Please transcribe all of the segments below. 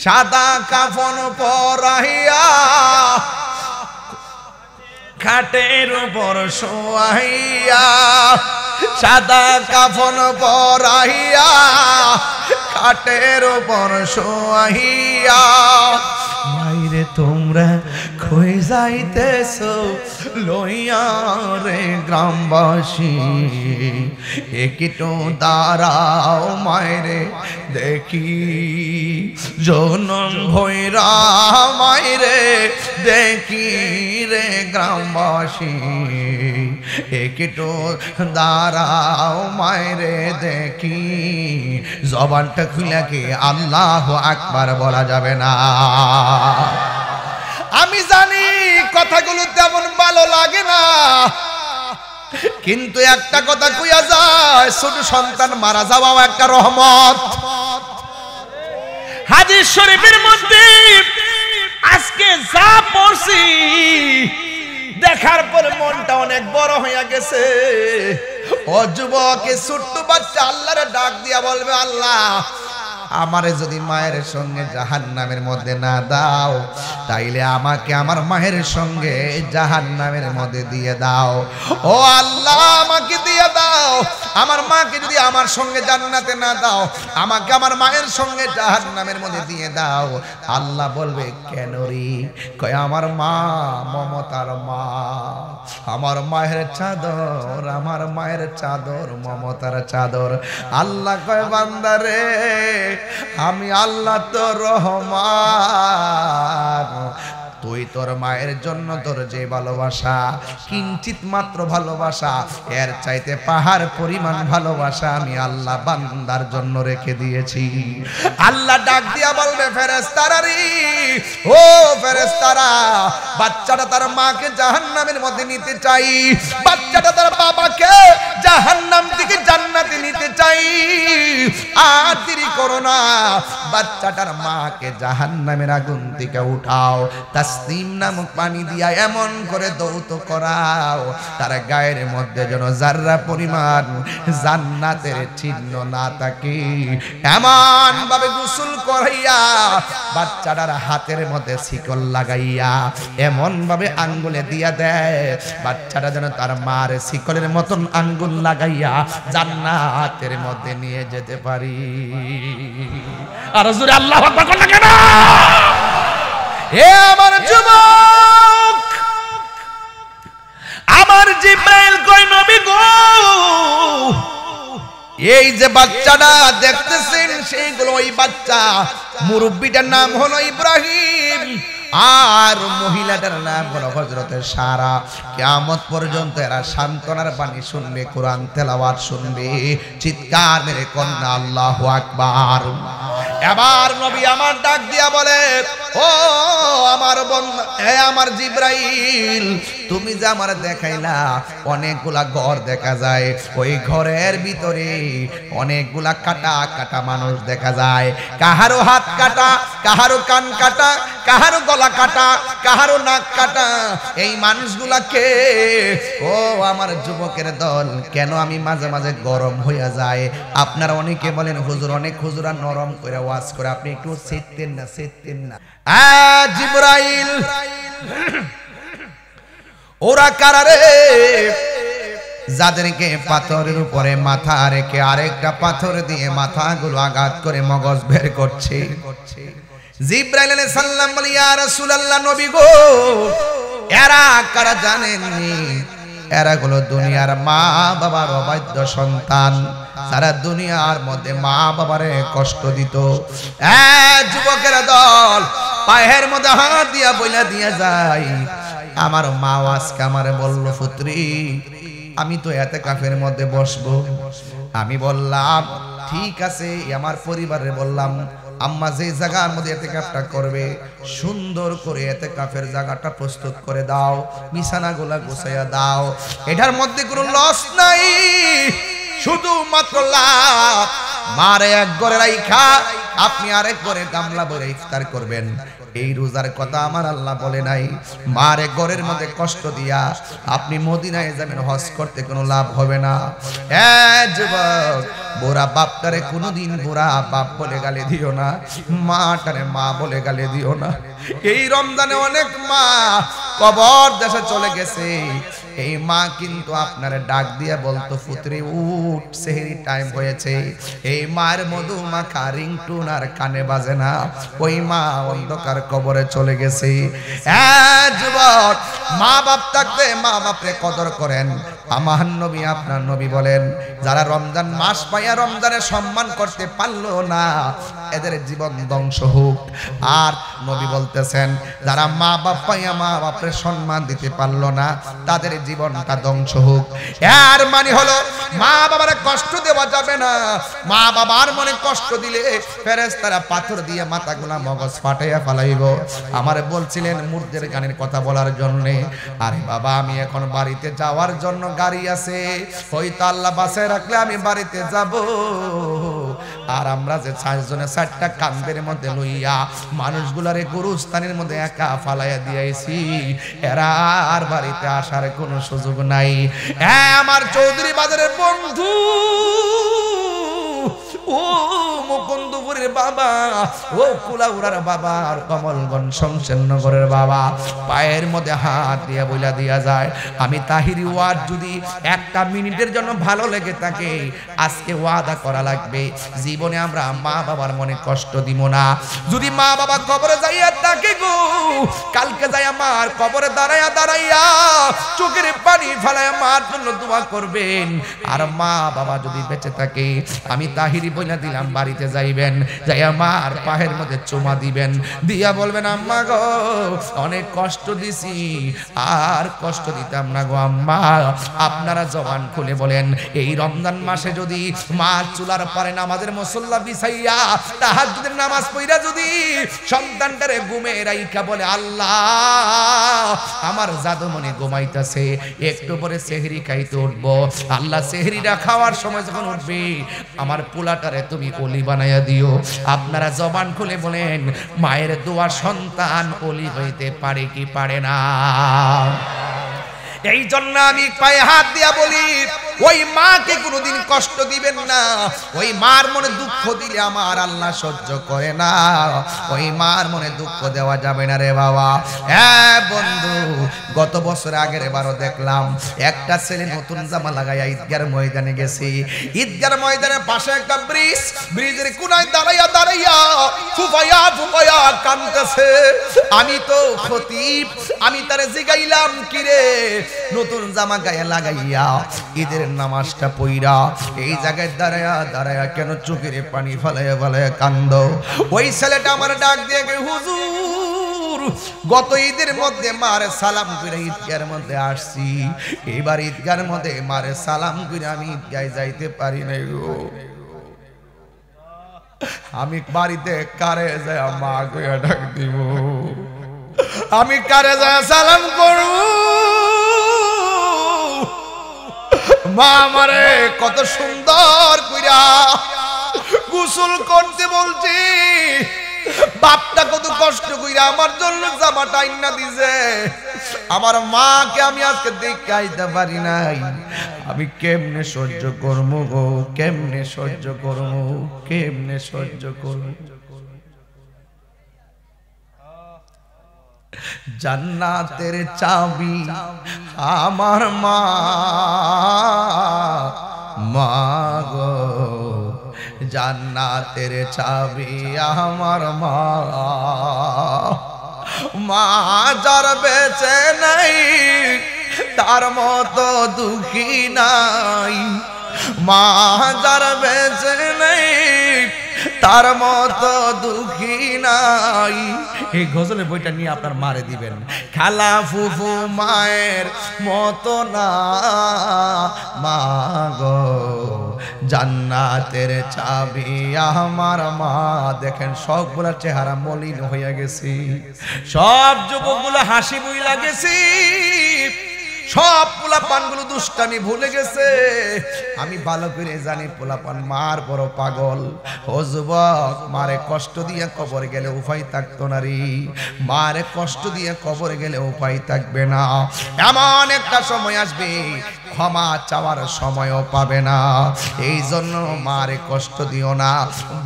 সাদা কাফন পরাইয়া খাটের উপর শোয়াইয়া সাদা কাফন পরাইয়া খাটের উপর শোয়াইয়া মাইরে তোমরা কই যাইতেছো লইয়া রে গ্রামবাসী একটু দাঁড়াও মাইরে দেখি জনম ভৈরা মাইরে দেখি রে গ্রামবাসী একটু দাঁড়াও মাইরে দেখি জবানটা খুলে কি আল্লাহু আকবার বলা যাবে না? আমি জানি কথাগুলো তেমন ভালো লাগে না, কিন্তু একটা কথা কইয়া যায়, ছোট সন্তান মারা যাওয়াও একটা রহমত। হাদিস শরীফের মধ্যে আজকে যা পড়ছি দেখার পর মনটা অনেক বড় হয়ে গেছে। ও যুবক, ছোট্ট বাচ্চা আল্লাহরে ডাক দিয়া বলবে, আল্লাহ আমারে যদি মায়ের সঙ্গে জাহান্নামের মধ্যে না দাও, তাইলে আমাকে আমার মায়ের সঙ্গে জাহান্নামের মধ্যে দিয়ে দাও। ও আল্লাহ, আমাকে দিয়ে দাও। আমার মাকে যদি আমার সঙ্গে জান্নাতে না দাও, আমাকে আমার মায়ের সঙ্গে জাহান্নামের মধ্যে দিয়ে দাও। আল্লাহ বলবে, কেন রে? কয়, আমার মা মমতার মা, আমার মায়ের চাদর, আমার মায়ের চাদর মমতার চাদর। আল্লাহ কয়, বান্দারে আমি আল্লাহ তো রহমান, তুই তোর মায়ের জন্য তোর যে ভালোবাসা, কিঞ্চিত মাত্র ভালোবাসা, এর চাইতে পাহাড় পরিমাণ ভালোবাসা আমি আল্লাহ বান্দার জন্য রেখে দিয়েছি। আল্লাহ ডাক দিয়া বলবে, ফেরেশতারা রে, ও ফেরেশতারা, বাচ্চাটা তার মাকে জাহান্নামের মধ্যে নিতে চাই, বাচ্চাটা তার বাবাকে জাহান্নাম থেকে জান্নাতে নিতে চাই। আর দেরি করো না, বাচ্চাটার মাকে জাহান্নামের আগুন থেকে উঠাও, তাসনিম নামক পানি দিয়া এমন করে দৌত করাও তার গায়ের মধ্যে যেন জাররা পরিমাণ জান্নাতের চিহ্ন না থাকে। এমন ভাবে গোসল করাইয়া বাচ্চাটার হাতের মধ্যে শিকল লাগাইয়া এমন ভাবে আঙ্গুলে দিয়া দেয়, বাচ্চাটা যেন তার মার শিকলের মতন আঙ্গুল লাগাইয়া জান্নাতের মধ্যে নিয়ে যেতে পারি। আর জোরে আল্লাহু আকবার বলা কেন? এ আমার যুবক, আমার জিব্রাইল কই, নবী গো, এই যে বাচ্চাটা দেখতেছেন সেইগুলো ওই বাচ্চা, মুরব্বিটার নাম হলো ইব্রাহিম আর মহিলাটার নাম হলো হযরতে সারা। কিয়ামত পর্যন্ত এরা সান্ত্বনার বাণী শুনবে, কোরআন তেলাওয়াত শুনবে, চিৎকার মেরে কন্যা আল্লাহু আকবার। এবার নবী আমার ডাক দিয়া বলে, ও আমার বন্ধু, হে আমার জিব্রাইল, তুমি যে আমার দেখাইলা অনেকগুলা ঘর দেখা যায়, ওই ঘরের ভিতরে অনেকগুলা কাটা কাটা মানুষ দেখা যায়, কাহারো হাত কাটা, কাহারো কান কাটা, কাহারো গলা কাটা, কাহারো নাক কাটা। এই মানুষগুলাকে, ও আমার যুবকের দল, কেন আমি মাঝে মাঝে গরম হইয়া যায়? আপনারা অনেকে বলেন হুজুর, অনেক হুজুরা নরম করে ওয়াজ করে, আপনি একটু সেটতেন না, সেটতেন না। জিব্রাইল, ওরা কারা রে? যাদেরকে পাথরের উপরে মাথা রেখে আরেকটা পাথর দিয়ে মাথাগুলো আঘাত করে মগজ বের করছে। জিব্রাইল আলাইহিস সালাম বলে, ইয়া রাসূলুল্লাহ, নবী গো, এরা কারা জানেননি? এরা হলো দুনিয়ার মা বাবার অবাধ্য সন্তান, সারা দুনিয়ার মধ্যে মা বাবারে কষ্ট দিত। যুবকের দল, পায়ের মধ্যে হাত দিয়া বইলা দিয়া যায়, আমার মা আজকে আমারে বলল, পুত্রী আমি তো ইতিকাফের মধ্যে বসবো। আমি বললাম ঠিক আছে, আমার পরিবারে বললাম, আম্মা যে জায়গার মধ্যে ইতিকাফটা করবে সুন্দর করে ইতিকাফের জায়গাটা প্রস্তুত করে দাও, বিছানাগুলা গুছাইয়া দাও, এটার মধ্যে কোনো লস নাই, শুধু মাত্র লাভ। মারে এক ঘরে রাইখা আপনি আরেক ঘরে গামলা ভরে ইফতার করবেন। এই রোজার কথা আমার আল্লাহ বলে নাই। মারে ঘরের মধ্যে কষ্ট দিয়া আপনি মদিনায় যাবেন, হজ করতে কোনো লাভ হবে না। যুবক, বুড়া বাপটারে কোনোদিন বুড়া বাপ বলে গালি দিও না, মাটারে মা বলে গালি দিও না। এই রমজানে অনেক মা কবর দেশে চলে গেছে। এই মা কিন্তু আপনারে ডাক দিয়ে বলতো, পুত্রী উঠ, সেহরি টাইম হয়েছে। এই মায়ের মধু মাখা রিংটুন আর কানে বাজে না। ওই মা অন্ধকার কবরে চলে গেছে। যুবক, মা বাপ থাকতে মা বাপরে কদর করেন। আমার নবী, আপনার নবী বলেন, যারা রমজান মাস পাইয়া রমজানের সম্মান করতে পারলো না, এদের জীবন ধ্বংস হোক। আর নবী বলতেছেন, যারা মা বাপ পাইয়া মা বাপের সম্মান দিতে পারলো না, তাদের জীবনটা ধ্বংস হোক। এর মানে হলো মা বাবার কষ্ট দেওয়া যাবে না। মা বাবার মনে কষ্ট দিলে ফেরেশতারা পাথর দিয়ে মাথাগুলা মগজ ফাটাইয়া ফেলাইব। আমারে বলছিলেন মুর্দের গানের কথা বলার জন্য। আরে বাবা, আমি এখন বাড়িতে যাওয়ার জন্য গাড়ি আছে, হয়তো আল্লাহ বাসায় রাখলে আমি বাড়িতে যাব। আর আমরা যে 4 জনে 4টা কান্দের মধ্যে লইয়া মানুষগুলারে গুরুস্থানের মধ্যে একা ফালাইয়া দিয়েছি, এরা আর বাড়িতে আসার কোনো সুযোগ নাই। আমার চৌধুরী বাজারের বন্ধু, ও মুকুন্দপুরের বাবা, ও কুলাউড়ার বাবা, আর কমলগঞ্জ শমশেরনগরের বাবা, পায়ের মধ্যে হাত দিয়া বইলা দিয়া যায়, আমি তাহিরি ওয়াজ যদি 1টা মিনিটের জন্য ভালো লেগে থাকে, আজকে ওয়াদা করা লাগবে, জীবনে আমরা মা বাবার মনে কষ্ট দিব না। যদি মা বাবা কবরে যাইয়া থাকে গো, কালকে যাই আমার কবরে দাঁড়াইয়া দাঁড়াইয়া চোখের পানি ফেলাইয়া মার জন্য দোয়া করবেন। আর মা বাবা যদি বেঁচে থাকে, আমি তাহিরি বইলা দিলাম, বাড়িতে যাইবেন, যাই আমার পায়ের মধ্যে চুমা দিবেন, দিয়া বলবেন, আম্মা গো অনেক কষ্ট দিছি, আর কষ্ট দিতাম না গো আম্মা। আপনারা জবান খুলে বলেন, এই রমজান মাসে যদি মা চুলার পারে নামাজের মুসল্লা বিছাইয়া তাহাজ্জুদের নামাজ পড়া যদি সন্তানটারে ঘুমে রাইখা বলে, আল্লাহ আমার জাদুমণি ঘুমাইতেছে, একটু পরে সেহরি খাইতে উঠবো, আল্লাহ সেহরিটা খাওয়ার সময় যখন উঠবে আমার পোলাটারে তুমি অলি বানাইয়া দিও। আপনারা জবান খুলে বলেন, মায়ের দোয়া সন্তান অলি হইতে পারে কি পারে না? এই জন্য আমি পায়ে হাত দিয়া বলি, ওই মাকে কোনোদিন কষ্ট দিবেন না। ওই মার মনে দুঃখ দিলে আমার আল্লাহ সহ্য করে না। ওই মার মনে দুঃখ দেওয়া যাবে না রে বাবা। হ্যাঁ বন্ধু, গত বছর আগের এবারও দেখলাম একটা ছেলে নতুন জামা লাগাইয়া ঈদগার ময়দানে গেছি। ঈদগার ময়দানের পাশে একটা ব্রিজ, ব্রিজের কোনায় দাঁড়াইয়া দাঁড়াইয়া ফুফাইয়া ফুফাইয়া কাঁদতেছে। আমি তো খতিব, আমি তারে জিগাইলাম, কিরে নতুন জামা গায়ে লাগাইয়া ঈদের নামাজটা পইরা এই জায়গায় দাঁড়ায়া দাঁড়ায়া কেন চোখের পানি ফেলাইয়া ফেলাইয়া কান্দ? ওই ছেলেটা আমার ডাক দিয়ে, হুজুর গত ঈদের মধ্যে মারে সালাম করে ঈদগার মধ্যে আসছি, এবার ঈদগার মধ্যে মারে সালাম করে আমি ঈদগায় যাইতে পারি নাই গো। আমি বাড়িতে কারে যায় মা গয়া ডাক দিব? আমি কারে যায় সালাম করব? মা আমারে কত সুন্দর কইরা গোসল করতে বলছি, বাপটা কত কষ্ট কইরা আমার জন্য জামাটা আইনা দিছে। আমার মাকে আমি আজকে দেখাইতে পারি নাই। আমি কেমনে সহ্য করব গো, কেমনে সহ্য করব, কেমনে সহ্য করব? জান্নাতের চাবি আমার মা, মা গো জান্নাতের চাবি আমার মা। মা যার বেঁচে নাই তার মতো দুঃখী নাই, মা যার বেঁচে নাই তার মতো দুঃখী নাই। এই গজলের বইটা নিয়ে আপনার মারে দিবেন। খালা ফুফু মায়ের মতো না, মা গো জান্নাতের চাবি আমার মা। দেখেন সবগুলা চেহারা মলিন হইয়া গেছি, সব যুবকগুলো হাসি বইলা গেছি। সব পোলাপানগুলো দুষ্টামি ভুলে গেছে। আমি ভালো করে জানি পোলাপান মার বড় পাগল। ও যুবক, মারে কষ্ট দিয়ে কবর গেলে উপায় থাকতো না রে, মারে কষ্ট দিয়ে কবর গেলে উপায় থাকবে না। এমন একটা সময় আসবে ক্ষমা চাওয়ার সময়ও পাবে না। এই জন্য মারে কষ্ট দিও না,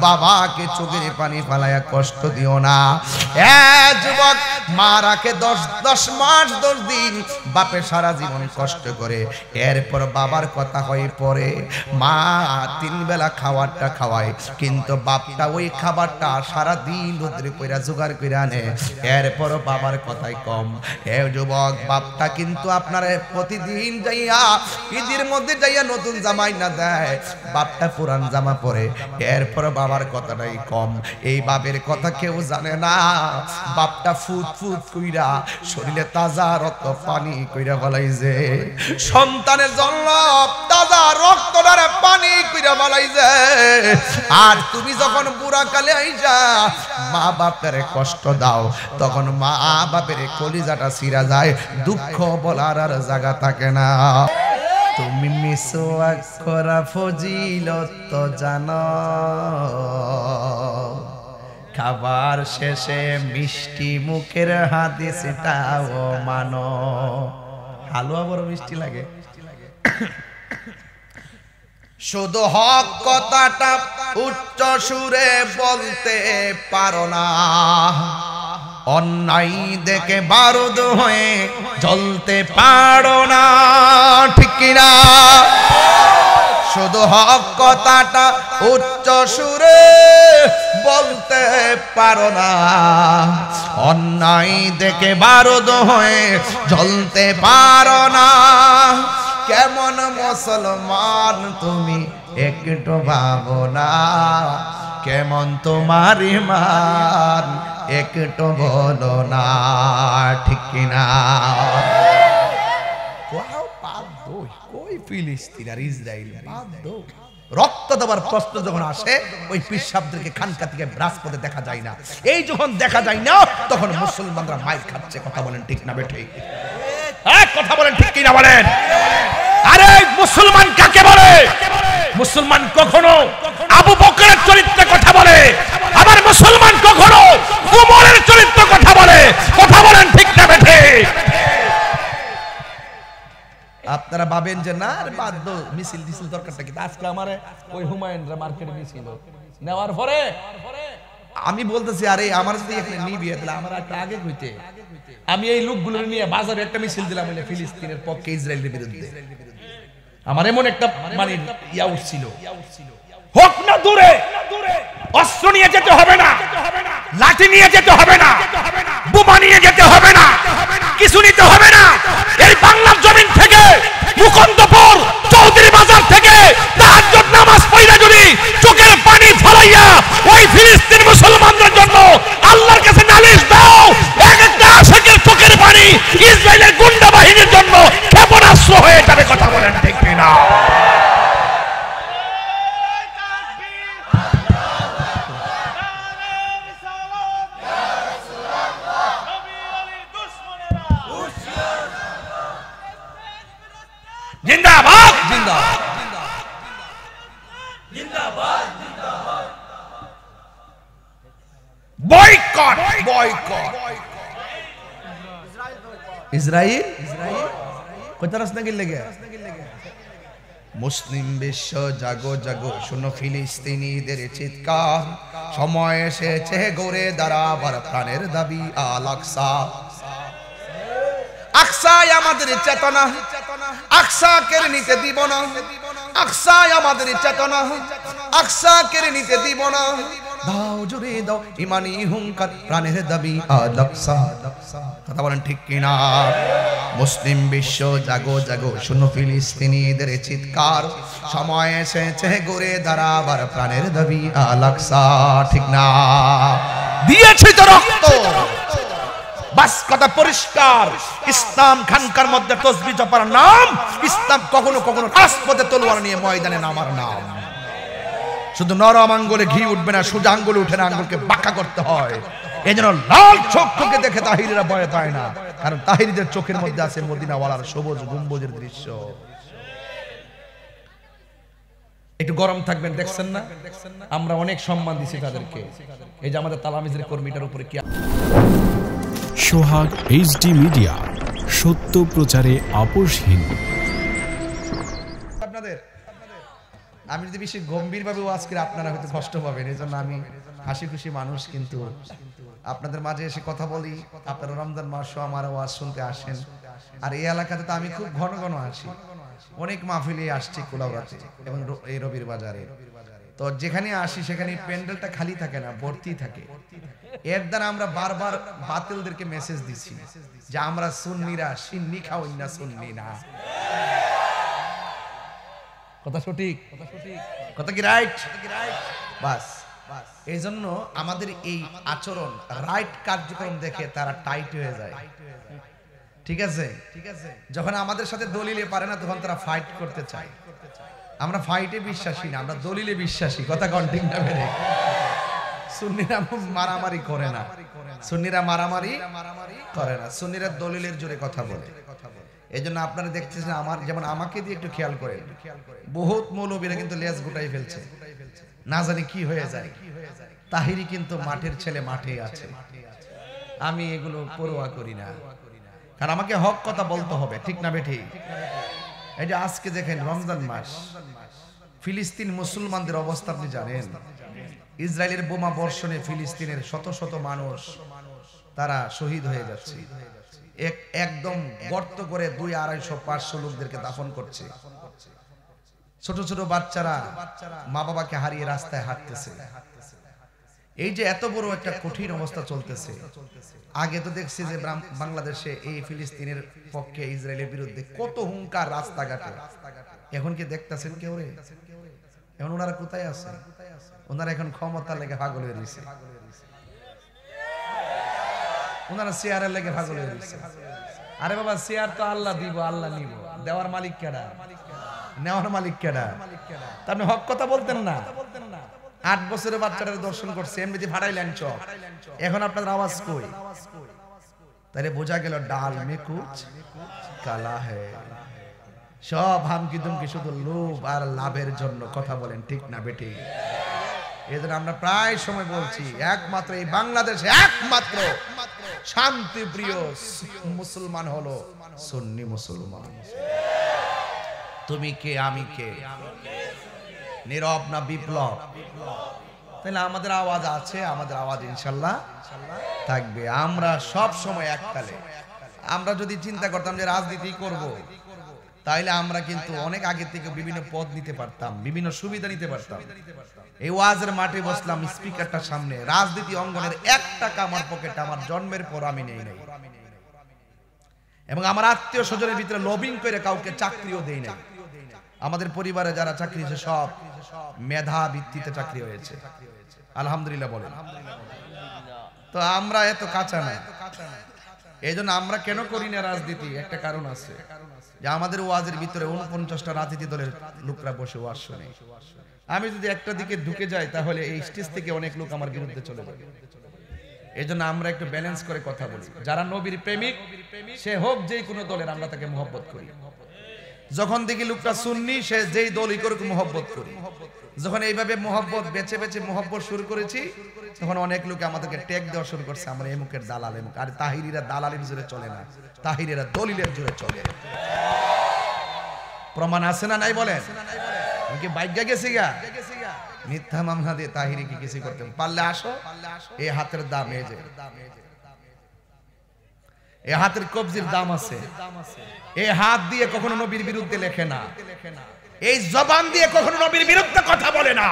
বাবাকে চোখের পানি ফালাইয়া কষ্ট দিও না। যুবক, মা রাখে 10 মাস 10 দিন, বাপে সারা জীবন কষ্ট করে, এরপর বাবার কথা হয়ে পড়ে। মা 3 বেলা খাবারটা খাওয়ায়, কিন্তু বাপটা ওই খাবারটা সারা দিন রোদ্রে কইরা জোগাড় করে আনে, এরপর বাবার কথাই কম। যুবক, বাপটা কিন্তু আপনার প্রতিদিন যাইয়া ঈদের মধ্যে যাইয়া নতুন জামাই না দেয়, বাপটা পুরান জামা পরে, এরপর বাবার কথাটাই কম। এই বাপের কথা কেউ জানে না। বাপটা ফুট ফুট কইরা শরীরে তাজা রক্ত পানি কইরা বলাইছে, সন্তানের জন্য তাজা রক্তটারে পানি কইরা বলাইছে। আর তুমি যখন বুড়া কালে আইসা মা বাপের কষ্ট দাও, তখন মা বাপের কলিজাটা ছিঁড়া যায়, দুঃখ বলার আর জায়গা থাকে না। তুমি মিসওয়াক করা ফজিলত তো জানো, খাবার শেষে মিষ্টি মুখের হাদিসটাও মানো। হালুয়া বড় মিষ্টি লাগে। শুধু হক কথাটা উচ্চ সুরে বলতে পারো না, অন্যায় দেখে বারুদ হয়ে জ্বলতে পারো না, ঠিক কিনা? শুধু হক কথাটা উচ্চ সুরে বলতে পারো না, অন্যায় দেখে বারুদ হয়ে জ্বলতে পারো না। কেমন মুসলমান তুমি একটু ভাবো না, কেমন তোমার ঈমান একটু বলো না, ঠিক কিনা? কই ফিলিস্তিন আর ইসরায়েল রক্ত দেওয়ার প্রশ্ন যখন আসে, ওই পিসাবদেরকে খানকা থেকে রাজপথে দেখা যায় না। এই যখন দেখা যায় না, তখন মুসলমানরা মাইর খাচ্ছে। কথা বলেন ঠিক না বেঠিক? কথা বলেন ঠিক কিনা বলেন? আরে মুসলমান কাকে বলে? মুসলমান কখনো আবু বকরের চরিত্রে কথা বলে, আবার মুসলমান কখনো উমরের চরিত্রে কথা বলে। কথা বলেন ঠিক না বেঠিক? আপনারা ভাবেন যে না রে বাদ দাও, মিছিল দিছিল দরকারটা কি? আজকে আমারে ওই হুমায়ুনরা মার্কেটে মিছিল নেওয়ার পরে আমি বলতেছি, আরে আমার যদি এখানে নিবি তাহলে আমার একটা আগে কইতে, আমি এই লোকগুলো নিয়ে বাজারে একটা মিছিল দিলাম ফিলিস্তিনের পক্ষে, ইসরায়েলের বিরুদ্ধে। আমার এমন একটা মানে ইয়া উঠছিল, হোক না দূরে, অস্ত্র নিয়ে যেতে হবে না, লাঠি নিয়ে যেতে হবে না, বোমা নিয়ে যেতে হবে না, কিছু নিতে হবে না। এই বাংলার জমিন থেকে, মুকুন্দপুর চৌধুরী বাজার থেকে তাহাজ্জুদ নামাজ পড়া যদি চোখের পানি ফলাইয়া ওই ফিলিস্তিন মুসলমানদের জন্য আল্লাহর কাছে নালিশ দাও, এক একটা আশিকের চোখের পানি ইসরায়েলের গুন্ডা বাহিনীর জন্য ক্ষেপণাস্ত্র হয়ে যাবে। কথা বলেন ঠিক কিনা? জিন্দাবাদ জিন্দাবাদ জিন্দাবাদ জিন্দাবাদ। Boycott boycott. ইসরায়েল কত রাস্তা গেলে গে? মুসলিম বিশ্ব জাগো জাগো, শোনো ফিলিস্তিনিদের চিৎকার, সময় এসেছে গড়ে দাঁড়াবার প্রাণের দাবি আল আকসা। আকসাই আমাদের চেতনা, আকসা কেড়ে নিতে দিব না, আকসাই আমাদের চেতনা, আকসা কেড়ে নিতে দিব না। দাও জুড়ে দাও ইমানি হুঙ্কার, প্রাণের দাবি আল আকসা। কথা বলেন ঠিক কিনা? মুসলিম বিশ্ব জাগো জাগো, শোনো ফিলিস্তিনিদের চিৎকার, সময় এসেছে গড়ে দাঁড়াবার প্রাণের দাবি আল আকসা। ঠিক না? দিয়েছি তো রক্ত, বাস কথা পরিষ্কার। ইসলাম খানকার মধ্যে তসবিহ জপার নাম, ইসলাম কখনো কখনো রাজপথে তলোয়ার নিয়ে ময়দানে নামার নাম। শুধু নরম আঙ্গুলে ঘি উঠবে না, সোজা আঙ্গুলে উঠে না, আঙ্গুলকে বাঁকা করতে হয়। এই জন্য লাল চক্ষুকে দেখে তাহিরিরা ভয় পায় না, কারণ তাহিরিদের চোখের মধ্যে আছে মদিনাওয়ালার সবুজ গম্বুজের দৃশ্য। একটু গরম থাকবেন, দেখছেন না আমরা অনেক সম্মান দিছি তাদেরকে। এই যে আমাদের তালামিজের কর্মীটার উপরে কি। সোহাগ HD মিডিয়া, সত্য প্রচারে আপোষহীন। আপনাদের আমি যদি বেশি গম্ভীর ভাবে ওয়াজ করি আপনারা হয়তো কষ্ট পাবেন, এই জন্য আমি হাসি খুশি মানুষ, কিন্তু আপনাদের মাঝে এসে কথা বলি। আপনারা রমজান মাসও আমার ওয়াজ শুনতে আসেন, আর এই এলাকাতে তো আমি খুব ঘন ঘন আসি, অনেক মাহফিলে আসছি কুলাউড়াতে এবং এই রবির বাজারে। তো যেখানে আসি সেখানে প্যান্ডেলটা খালি থাকে না, ভর্তি থাকে। এর দ্বারা আমরা বারবার বাতিলদেরকে মেসেজ দিছি যে আমরা সুন্নিরা সিন্নি খাওয়াই না, সুন্নি না। কথা সঠিক, কথা কি রাইট? বাস এই জন্য আমাদের এই আচরণ রাইট কার্যক্রম দেখে তারা টাইট হয়ে যায়। ঠিক আছে, যখন আমাদের সাথে দলিলে পারে না তখন তারা ফাইট করতে চায়। আমরা ফাইটে বিশ্বাসী না, আমরা দলিলে বিশ্বাসী। কথা কন্টিনিউ না বেরে। সুন্নিরা মারামারি করে না, সুন্নিরা মারামারি করে না, সুন্নিরা দলিলের জোরে কথা বলে। এই জন্য আপনারা দেখতেছেন আমার, যেমন আমাকে দিয়ে একটু খেয়াল করেন, বহুত মৌলবীরা কিন্তু লেজ গুটাই ফেলছে, না জানি কি হয়ে যায়। তাহিরি কিন্তু মাঠের ছেলে, মাঠে আছে। আমি এগুলো পরোয়া করি না, কারণ আমাকে হক কথা বলতে হবে, ঠিক না বেঠি? এই যে আজকে দেখেন রমজান মাস, ফিলিস্তিন মুসলমানদের অবস্থা আপনি জানেন। ইসরায়েলের বোমা বর্ষণে ফিলিস্তিনের শত শত মানুষ তারা শহীদ হয়ে যাচ্ছে। একদম গর্ত করে 200-250-500 লোকদেরকে দাফন করছে। ছোট ছোট বাচ্চারা মা বাবাকে হারিয়ে রাস্তায় হাঁটতেছে। এই যে এত বড় একটা কঠিন অবস্থা চলতেছে, আগে তো দেখছি যে বাংলাদেশে এই ফিলিস্তিনের পক্ষে ইসরায়েলের বিরুদ্ধে কত হুঙ্কার রাস্তাঘাটে। এখন কি দেখতেছেন কেউ রে? এখন ওনারা কোথায় আছে? ওনারা এখন ক্ষমতার লেগে পাগল হয়ে রয়েছে, ওনারা চেয়ারের লেগে পাগল হয়ে রয়েছে। আরে বাবা, চেয়ার তো আল্লাহ দিব, আল্লাহ নিব, দেওয়ার মালিক কেডা? নেওয়ার মালিক কেডা? আপনি হক কথা বলতেন না। 8 বছরের বাচ্চাটার দর্শন করছে, এমনিতে ফাটাইলেন চক, এখন আপনার আওয়াজ কই? তাহলে বোঝা গেল ডাল মে কুছ কালা হ্যায়। সব হামকি দুমকি শুধু লোভ আর লাভের জন্য কথা বলেন, ঠিক না বেটি? এজন্য আমরা প্রায় সময় বলছি, একমাত্র এই বাংলাদেশে একমাত্র শান্তি প্রিয় মুসলমান হলো সুন্নি মুসলমান। তুমি কে, আমি কে? নীরব না বিপ্লব? তাহলে আমাদের আওয়াজ আছে, আমাদের আওয়াজ ইনশাল্লাহ থাকবে। আমরা সব সময় একতালে। আমরা যদি চিন্তা করতাম যে রাজনীতি করব, তাইলে আমরা কিন্তু অনেক আগে থেকে বিভিন্ন পদ নিতে পারতাম, বিভিন্ন সুবিধা নিতে পারতাম। এই ওয়াজের মাঠে বসলাম, স্পিকারটার সামনে, রাজনীতি অঙ্গনের 1 টাকা আমার পকেটে আমার জন্মের পর আমি নেই নাই, এবং আমার আত্মীয় স্বজনের ভিতরে লবিং করে কাউকে চাকরিও দেই নাই। আমাদের পরিবারে যারা চাকরি হয়েছে সব মেধা ভিত্তিতে চাকরি হয়েছে, আলহামদুলিল্লাহ বলেন। তো আমরা এত কাঁচা না, এই জন্য আমরা কেন করি না রাজনীতি? একটা কারণ আছে, যে আমাদের ওয়াজের ভিতরে 49টা রাজনীতি দলের লোকরা বসে ওয়াজ শুনে। আমি যদি একটা দিকে ঢুকে যাই তাহলে এই স্টেজ থেকে অনেক লোক আমার বিরুদ্ধে চলে যাবে। এই জন্য আমরা একটু ব্যালেন্স করে কথা বলি। যারা নবীর প্রেমিক, সে হোক যেই কোনো দলের, আমরা তাকে মহব্বত করি। যখন দেখি লোকটা সুন্নি, সে যেই দলই করুক মহব্বত করি। যখন এইভাবে মহব্বত বেছে বেছে মহব্বত শুরু করেছি, তখন অনেক লোক আমাদেরকে ট্যাগ দেওয়া শুরু করছে, আমরা এমুকের দালাল, এমুক। আর তাহিরিরা দালালের জোরে চলে না, তাহিরিরা দলিলের জোরে চলে। প্রমাণ আছে না নাই বলেন? কি বাইজ্ঞা গেছে গা? মিথ্যা মামলা দিয়ে তাহিরি কি কিছু করতে পারলে আসো। এই হাতের দাম, এই যে এই হাতের কবজির দাম আছে। এই হাত দিয়ে কখনো নবীর বিরুদ্ধে লেখে না, এই জবান দিয়ে কখনো নবীর বিরুদ্ধে কথা বলে না।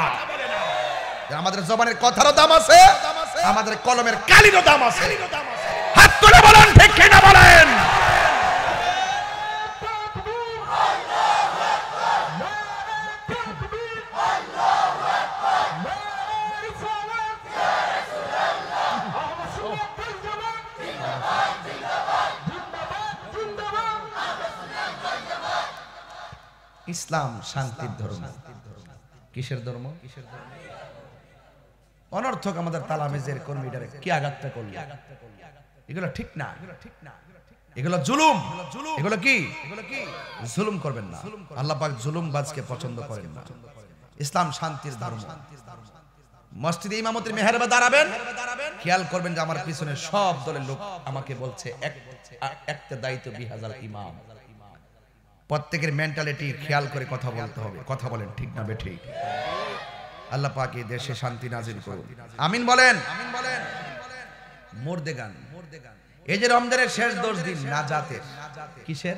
আমাদের জবানের কথারও দাম আছে, আমাদের কলমের কালিরও দাম আছে। হাত তুলে বলেন, ঠিক কিনা বলেন? ইসলাম শান্তির ধর্ম, কিসের ধর্ম? অনর্থক আমাদের তালামেজের কর্মীটারে কি আঘাতটা করল, এগুলো ঠিক না, এগুলো জুলুম। এগুলো কি? জুলুম করবেন না। আল্লাহ পাক জুলুমবাজকে পছন্দ করেন না। ইসলাম শান্তির ধর্ম। মসজিদে ইমামতির মেহরাবে দাঁড়াবেন, খেয়াল করবেন যে আমার পিছনে সব দলের লোক আমাকে বলছে একটা দায়িত্ব বিহাজাল ইমাম। প্রত্যেকের মেন্টালিটি খেয়াল করে কথা বলতে হবে। কথা বলেন ঠিক না বেঠিক? আল্লাহ পাক এই দেশে শান্তি নাজিল করুন, আমিন বলেন। মুর্দে গান। এই যে রমজানের শেষ 10 দিন নাজাতের, কিসের?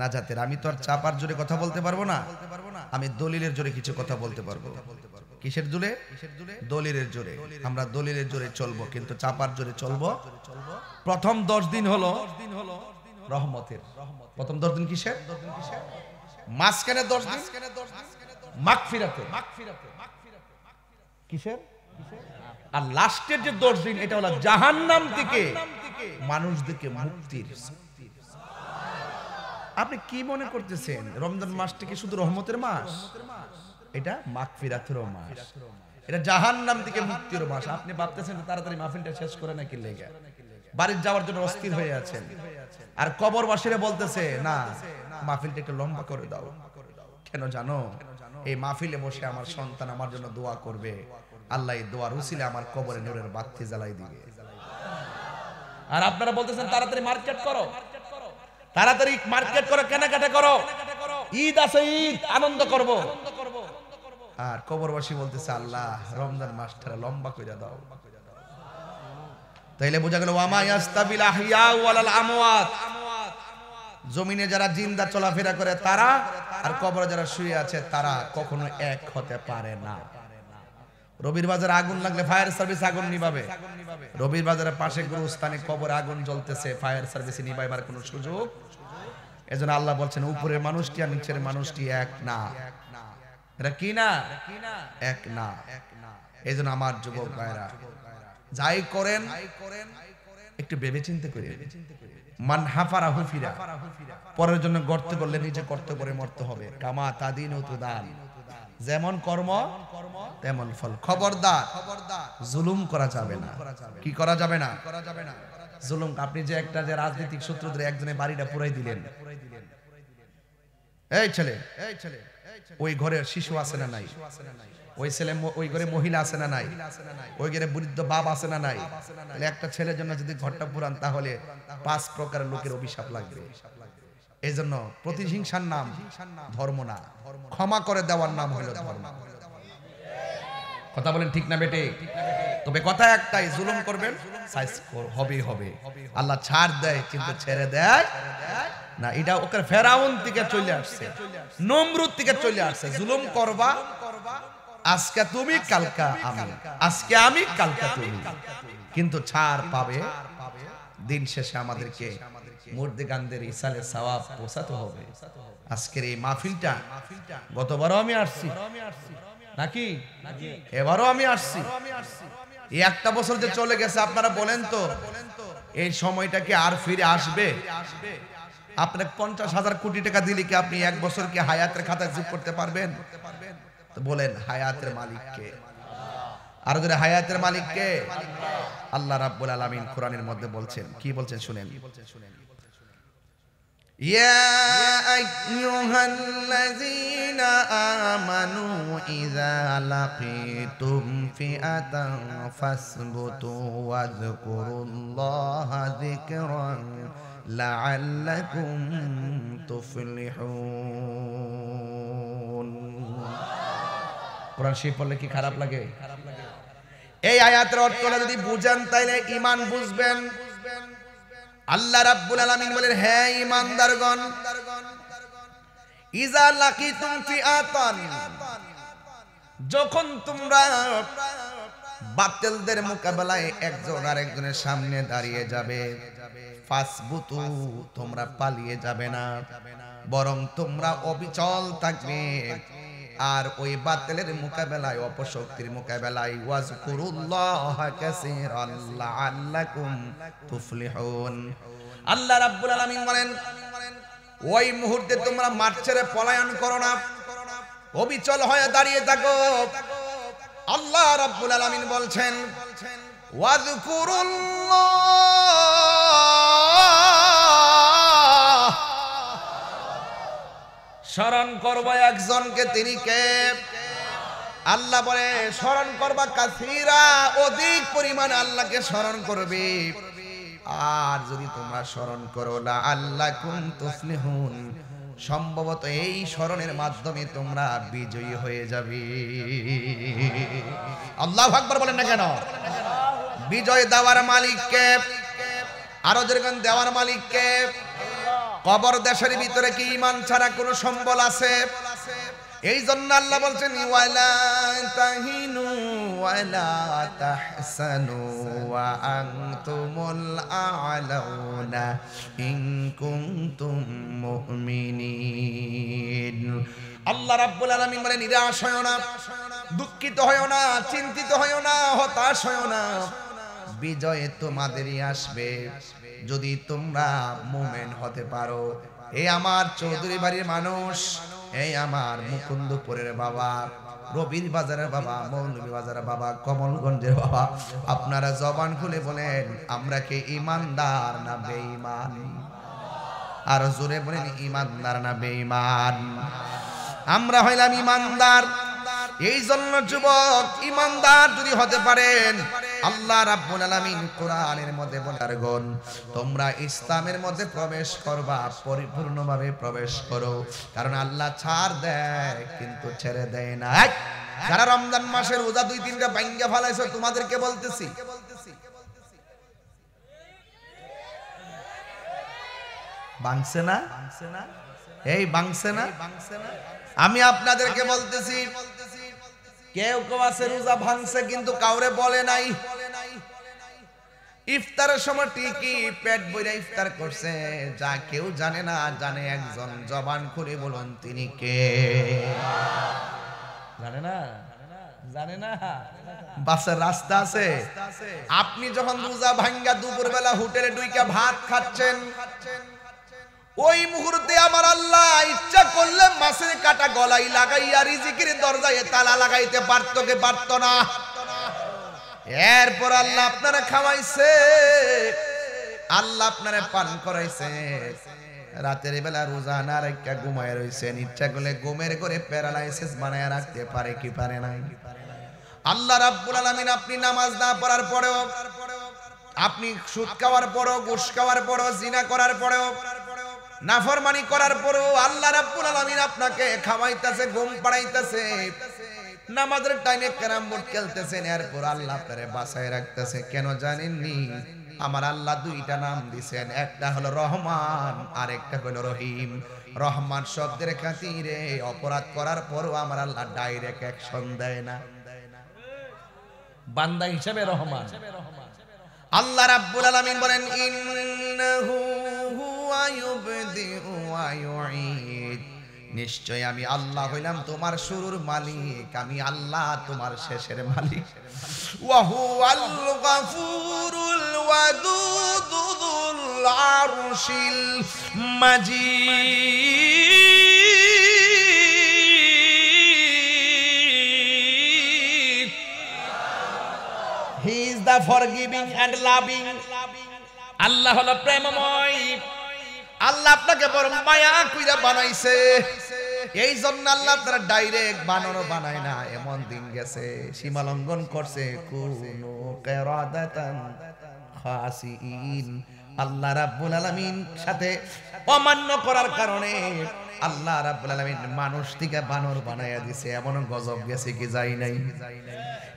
নাজাতের। আমি তো আর চাপার জোরে কথা বলতে পারবো না, আমি দলিলের জোরে কিছু কথা বলতে পারবো। কিসের জোরে? দলিলের জোরে। আমরা দলিলের জোরে চলবো, কিন্তু চাপার জোরে চলবো। প্রথম 10 দিন হলো রহমতের। প্রথম 10 দিন কিসের? মাঝখানে 10 দিন মাগফিরাতের। কিসের? আর লাস্টের যে 10 দিন এটা হলো জাহান্নাম থেকে মানুষদেরকে মুক্তির। আপনি কি মনে করতেছেন রমজান মাসটা কি শুধু রহমতের মাস? এটা মাগফিরাতের মাস, এটা জাহান্নাম থেকে মুক্তির মাস। আপনি ভাবতেছেন তাড়াতাড়ি মাহফিলটা শেষ করে নাকি লেগে বাড়ি যাওয়ার জন্য অস্থির হয়ে আছেন, আর কবরবাসীরা বলতেছে না মাহফিলটা একটু লম্বা করে দাও। কেন জানো? এই মাহফিলে বসে আমার সন্তান আমার জন্য দোয়া করবে, আল্লাহ এই দোয়ার উসিলে আমার কবরে নূরের বাতি জ্বালাই দিবে। আর আপনারা বলতেছেন তাড়াতাড়ি মার্কেট করো, তাড়াতাড়ি মার্কেট করো, কেনাকাটা করো, ঈদ আছে, ঈদ আনন্দ করব। আর কবরবাসী বলতেছে আল্লাহ রমজান মাসটা লম্বা করে দাও। তাইলে বোঝা গেল ওয়ামা ইয়াস্তাবিল আহইয়া ওয়ালাল আমওয়াত। জমিনে যারা জিন্দা চলাফেরা করে তারা আর কবরে যারা শুয়ে আছে তারা কখনো এক হতে পারে না। রবির বাজারে আগুন লাগলে ফায়ার সার্ভিস আগুন নিভাবে, রবির বাজারের পাশে গুরুস্থানে কবরে আগুন জ্বলতেছে, ফায়ার সার্ভিস নিভাইবার কোনো সুযোগ। এজন্য আল্লাহ বলছেন উপরের মানুষটি আর নিচের মানুষটি এক না। এটা কি না? এক না। এজন্য আমার যুবক ভাইরা যাই করেন একটু ভেবে চিন্তে করে। মান হাফারা হুফিরা, পরের জন্য গর্ত করলে নিজে গর্ত করে মরতে হবে। কামা তাদিন ও তুদান, যেমন কর্ম তেমন ফল। খবরদার জুলুম করা যাবে না। কি করা যাবে না? জুলুম। আপনি যে একটা যে রাজনৈতিক সূত্র ধরে একজনের বাড়িটা পুরাই দিলেন, এই ছেলে ওই ঘরে শিশু আছে না নাই? ওই ছেলে ওই ঘরে মহিলা আছে না নাই? ওই ঘরে বৃদ্ধ বাপ আছে না নাই? তাহলে একটা ছেলের জন্য যদি ঘরটা পুরান তাহলে 5 প্রকারের লোকের অভিশাপ লাগবে। এই জন্য প্রতিহিংসার নাম ধর্ম না, ক্ষমা করে দেওয়ার নাম হলো ধর্ম। কথা বলেন ঠিক না বেটে? তবে কথা একটাই, জুলুম করবেন হবে। আল্লাহ ছাড় দেয় কিন্তু ছেড়ে দেয় না। এটা ওকে ফেরাউন থেকে চলে আসছে, নমরুদ থেকে চলে আসছে। জুলুম করবা, আজকে তুমি কালকা আমি, আজকে আমি কালকা তুমি, কিন্তু ছাড় পাবে। দিন শেষে আমাদেরকে মুর্দে গানদের ইসালে সওয়াব পৌঁছাতে হবে। আজকের এই মাহফিলটা গতবারও আমি আসছি নাকি এবারও আমি আসছি। এই একটা বছর যে চলে গেছে আপনারা বলেন তো এই সময়টা কি আর ফিরে আসবে? আপনার 50,000 কোটি টাকা দিলে কি আপনি এক বছর কি হায়াতের খাতায় যোগ করতে পারবেন? তো বলেন হায়াতের মালিক কে? আর যদি হায়াতের মালিক কে? আল্লাহ রাব্বুল আলামিন কোরআনের মধ্যে বলছেন, কি বলছেন শুনেন। ইয়া আইয়ুহাল্লাযীনা আমানু ইযা লাকিতুম ফিআতান ফাসবুতু ওয়াযকুরুল্লাহা যিকরান লাআল্লাকুম তুফলিহুন। কোরআন শরীফ পড়লে কি খারাপ লাগে? এই আয়াতের অর্থ যদি বুঝেন তাইলে ঈমান বুঝবেন। আল্লাহ রাব্বুল আলামিন বলেন, হে ঈমানদারগণ, ইযা লাকিতুম ফিআতান, যখন তোমরা বাতিলদের মোকাবেলায় একজন আরেকজনের সামনে দাঁড়িয়ে যাবে, ফাসবুতু, তোমরা পালিয়ে যাবে না, বরং তোমরা অবিচল থাকবে। আর ওই বাতিলের মোকাবেলায়, অপশক্তির মোকাবেলায় ওয়াজকুরুল্লাহা কাসীরান লাআল্লাকুম তুফলিহুন। আল্লাহ রাব্বুল আলামিন বলেন, ওই মুহূর্তে তোমরা মাঠ ছেড়ে পলায়ন করো না, অবিচল হয়ে দাঁড়িয়ে থাকো। আল্লাহ রাব্বুল আলামিন বলছেন ওয়াযকুরুল্লাহ, স্মরণ করবা একজনকে, তিনি কে? আল্লাহ বলে স্মরণ করবা কাসীরা, অধিক পরিমাণে আল্লাহকে স্মরণ করবে। আর যদি তোমরা স্মরণ করো লাআল্লাকুম তুফলিহুন, সম্ভবত এই স্মরণের মাধ্যমে তোমরা বিজয়ী হয়ে যাবে। আল্লাহু আকবার বলেন না কেন? বিজয় দেওয়ার মালিক কে? আরো যেরকম দেওয়ার মালিক কে? কবর দেশের ভিতরে কি ঈমান ছাড়া কোনো সম্বল আছে? এই জন্য আল্লাহ বলছেন ওয়ালা তাহিনু ওয়ালা তাহসানু ওয়া আনতুমুল আ'লাউনা ইন কুনতুম মুমিনিন। আল্লাহ রাব্বুল আলামিন বলেন নিরাশ হয়ো না, দুঃখিত হয়ো না, চিন্তিত হয়ো না, হতাশ হয়ো না, বিজয় তোমাদেরই আসবে যদি তোমরা মুমিন হতে পারো। এই আমার চৌধুরী বাড়ির মানুষ, এই আমার মুকুন্দপুরের বাবা, রবির বাজারের বাবা, মৌলভী বাজারের বাবা, কমলগঞ্জের বাবা, আপনারা জবান খুলে বলেন আমরা কি ইমানদার না বেঈমান? আর জোরে বলেন ইমানদার না বেঈমান? আমরা হইলাম ইমানদার। এই জন্য যুবক, ইমানদার যদি হতে পারেন, আল্লাহ রাব্বুল আলামিন কোরআনের মধ্যে বলেন তোমরা ইসলামের মধ্যে প্রবেশ করবা, পরিপূর্ণভাবে প্রবেশ করো। কারণ আল্লাহ ছাড় দেয় কিন্তু ছেড়ে দেয় না। যারা রমজান মাসের রোজা 2-3টা ভাঙ্গা ফেলাইছো, তোমাদেরকে বলতেছি ভাঙছে না, এই ভাঙছে না। আমি আপনাদেরকে বলতেছি কেউ কেউ আছে রোজা ভাঙছে কিন্তু কাউরে বলে নাই। ইফতারের সময় ঠিকই পেট ভরে ইফতার করছে, যা কেউ জানে না, জানে একজন। জবান খুলে বলুন তিনি কে? জানে না, জানে না। বাসের রাস্তা আছে। আপনি যখন রোজা ভাঙ্গা দুপুরবেলা হোটেলে ঢুইকা ভাত খাচ্ছেন, ওই মুহূর্তে আমার আল্লাহ ইচ্ছা করলে মাছের কাটা গলায় লাগাইয়া রিজিকের দরজায় তালা লাগাইতে পারত কে পারত না? এরপর আল্লাহ আপনারা খাওয়াইছে, আল্লাহ আপনারা পান করাইছে। রাতের বেলা রোজা না রাখা ঘুমায় রইছেন, ইচ্ছা করলে ঘুমের করে প্যারালাইসিস বানায় রাখতে পারে কি পারে না? আল্লাহ রাব্বুল আলামিন আপনি নামাজ না পড়ার পরেও, আপনি সুদ খাওয়ার পরেও, ঘুষ খাওয়ার পরেও, জিনা করার পরেও, নাফরমানি করার পরেও আল্লাহ রাব্বুল আলামিন আপনাকে খাওয়াইতেছে, ঘুম পাড়াইতেছে, নামাজের টাইমে ক্যারাম বোর্ড খেলতেছেন। এরপর আল্লাহ আপনারে বাঁচায় রাখতেছে। কেন জানেননি? আমার আল্লাহ দুইটা নাম দিয়েছেন, একটা হলো রহমান আর একটা হলো রহিম। রহমান শব্দের খাতিরে অপরাধ করার পরও আমার আল্লাহ ডাইরেক্ট অ্যাকশন দেয় না, বান্দা হিসেবে রহমান। আল্লাহ রাব্বুল আলামিন বলেন ইন্নাহু হুয়া ইউবদিউ ওয়া ইউঈদ, নিশ্চয় আমি আল্লাহ হইলাম তোমার শুরুর মালিক, আমি আল্লাহ তোমার শেষের মালিক। ওয়া হুয়াল গাফুরুল ওয়াদুদুল আরশিল মাজিদ। He is the forgiving and loving. আল্লাহ হলো প্রেমময়। আল্লাহ আপনাকে বড় মায়া কইরা বানাইছে। এই জন্য আল্লাহ আপনারা ডাইরেক্ট বানানো বানায় না। এমন দিন গেছে সীমা লঙ্ঘন করছে, কুনু কিরাদাতান খাসিইন। আল্লাহ রাব্বুল আলামিন সাথে অমান্য করার কারণে আল্লাহ রাব্বুল আলামিন মানুষ থেকে বানর বানায়া দিছে। এমন গজব গেছে কি যাই নাই?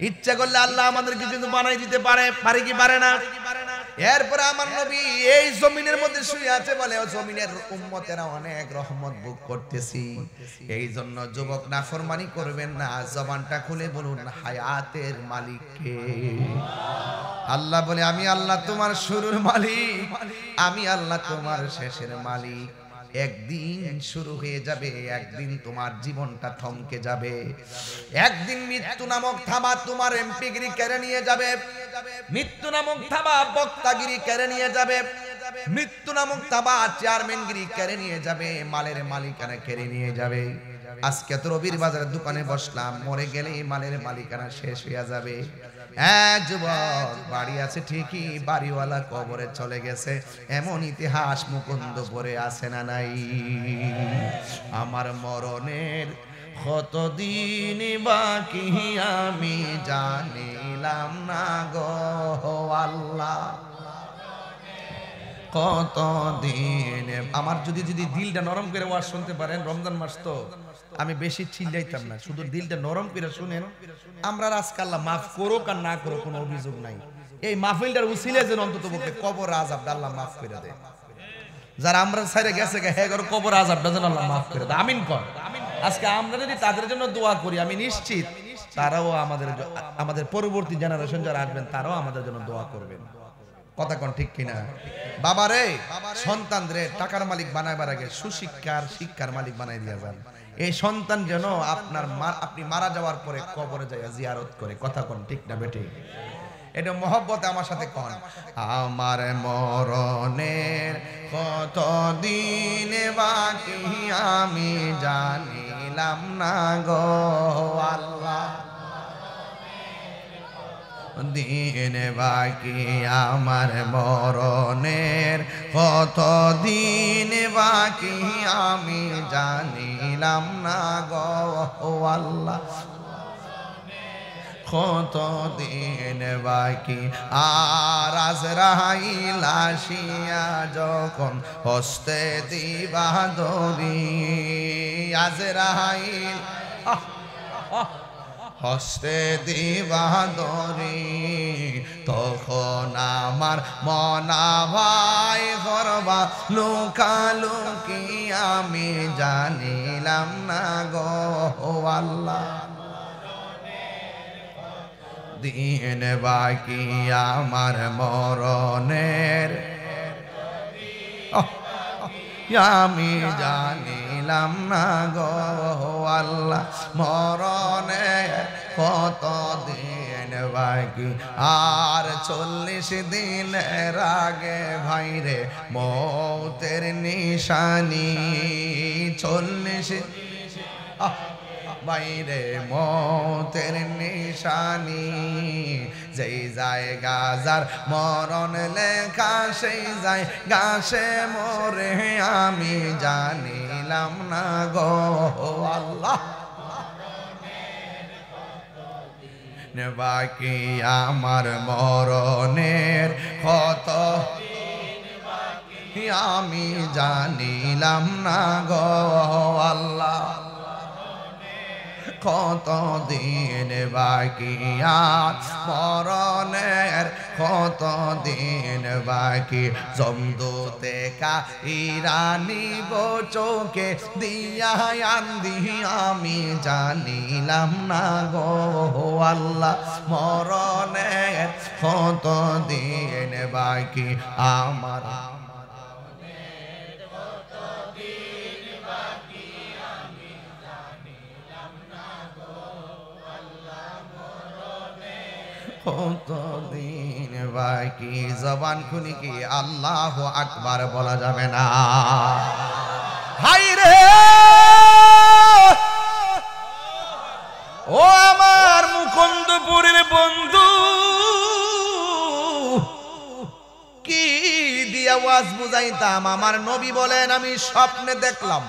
ইচ্ছা করলে আল্লাহ আমাদেরকে কিন্তু বানাই দিতে পারে, পারে কি পারে না? এরপর আমার নবী এই জমিনের মধ্যে শুয়ে আছে, বলে ও জমিনের উম্মতেরা অনেক রহমত ভোগ করতেছি। এই জন্য যুবক নাফরমানি করবেন না, জবানটা খুলে বলুন হায়াতের মালিক কে? আল্লাহ বলে আমি আল্লাহ তোমার শুরুর মালিক, আমি আল্লাহ তোমার শেষের মালিক। একদিন শুরু হয়ে যাবে, একদিন তোমার জীবনটা থমকে যাবে। একদিন মৃত্যু নামক থাবা তোমার এমপিগিরি কেড়ে নিয়ে যাবে, মৃত্যু নামক থাবা বক্তাগিরি কেড়ে নিয়ে যাবে, মৃত্যু নামক থাবা চেয়ারম্যানগিরি কেড়ে নিয়ে যাবে, মালের মালিকানা কেড়ে নিয়ে যাবে। আজকে তো রবির বাজারের দোকানে বসলাম, মরে গেলে মালের মালিকানা শেষ হয়ে যাবে। হ্যাঁ যুবক, বাড়ি আছে ঠিকই, বাড়িওয়ালা কবরে চলে গেছে, এমন ইতিহাস মুকুন্দপুরে আছে না নাই? আমার মরণের কতদিন বাকি আমি জানিলাম না গো আল্লাহ, কতদিন। আমার যদি দিলটা নরম করে ওয়াজ শুনতে পারেন, রমজান মাস তো আমি বেশি চিল্লাইতাম না, শুধু দিলটা নরম করে শুনেন। আমরা আজকে আল্লাহ মাফ করুক আর না করুক কোনো অভিযোগ নাই, এই মাহফিলটার উসিলে যেন অন্তত পক্ষে কবর আযাবটা আল্লাহ মাফ করে দেয়। যারা আমরা ছেড়ে গেছে হ্যাঁ কবর আযাবটা যেন আল্লাহ মাফ করে দেয়, আমিন কর। আজকে আমরা যদি তাদের জন্য দোয়া করি, আমি নিশ্চিত তারাও আমাদের পরবর্তী জেনারেশন যারা আসবেন তারাও আমাদের জন্য দোয়া করবেন। কথা কোন ঠিক কিনা? বাবারে, সন্তানরে টাকার মালিক বানাইবার আগে শিক্ষার মালিক বানাই দিয়া যান। এই সন্তান যেন আপনি মারা যাওয়ার পরে কবরে যায় জিয়ারত করে। কথা কোন ঠিক না বেটি? এটা মহব্বতে আমার সাথে কোন, আমার মরণের কতদিন বাকি আমি জানিলাম না গো আল্লাহ, দিন বাকি আমার মরণের কতদিন বাকি আমি জানিলাম না গো আল্লাহ, কতদিন বাকি। আর আজরাইল আসিয়া যখন হস্তে দিবা ধরি, আজরাইল হস্তে দিবা ধরি, তখন আমার মনা ভাই করবা লুকালুকি আমি জানিলাম না গো আল্লাহ, দিন বাকি আমার মরণের আমি জানিলাম না গো আল্লাহ, মরণের কত দিন বাকি। আর 40 দিনের আগে ভাইরে মৌতের নিশানি, 40 বাইরে মৌতের নিশানি, যেই জায়গা যার মরণ লেখা সেই জায়গা সে মরে আমি জানিলাম না গো আল্লাহ, বাকি আমার মরণের কত আমি জানিলাম না গো আল্লাহ, কত দিন বাকি আর মরণের কত দিন বাকি। জমদূতে কাইরানি চোখে দিয়া আন্দি আমি জানিলাম না গো আল্লাহ, মরণের কত দিন বাকি আমার, কতদিন বাকি। জবান খুলি কি আল্লাহু আকবার বলা যাবে না? হাই রে ও আমার মুকুন্দপুরের বন্ধু, কি দিয়া ওয়াজ বুঝাইতাম? আমার নবী বলেন আমি স্বপ্নে দেখলাম।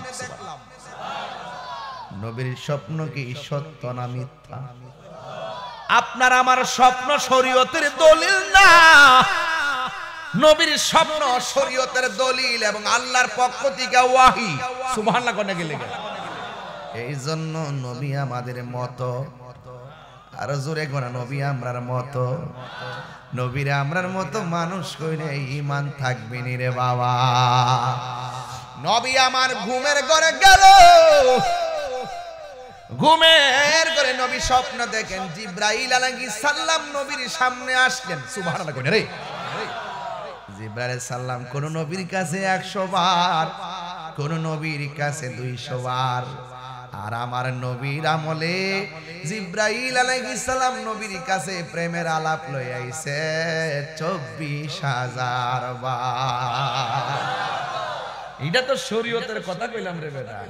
নবীর স্বপ্ন কি সত্য না মিথ্যা? আপনার আমার স্বপ্ন শরীয়তের দলিল না, নবীর স্বপ্ন শরীয়তের দলিল এবং আল্লাহর পক্ষ থেকে ওয়াহি। সুবহানাল্লাহ কোনে গেলে এই জন্য নবী আমাদের মতো, আর জোরে কোনা নবী আমরার মতো, নবীর আমরার মতো মানুষ কইলে ঈমান থাকবে নি রে বাবা। নবী আমার ঘুমের ঘরে গেল, ঘুমের করে নবী স্বপ্ন দেখেন জিব্রাইল আলাইহিস সালাম নবীর সামনে আসলেন। সুবহানাল্লাহ কোনে রে? জিব্রাইল আলাইহিস সালাম কোন নবীর কাছে 100 বার, কোন নবীর কাছে 200 বার। আর আমার নবীর আমলে জিব্রাইল আলাইহিস সালাম নবীর কাছে প্রেমের আলাপ লই আইছে 24,000 বার। এটা তো শরীয়তের কথা কইলাম রে বেটা।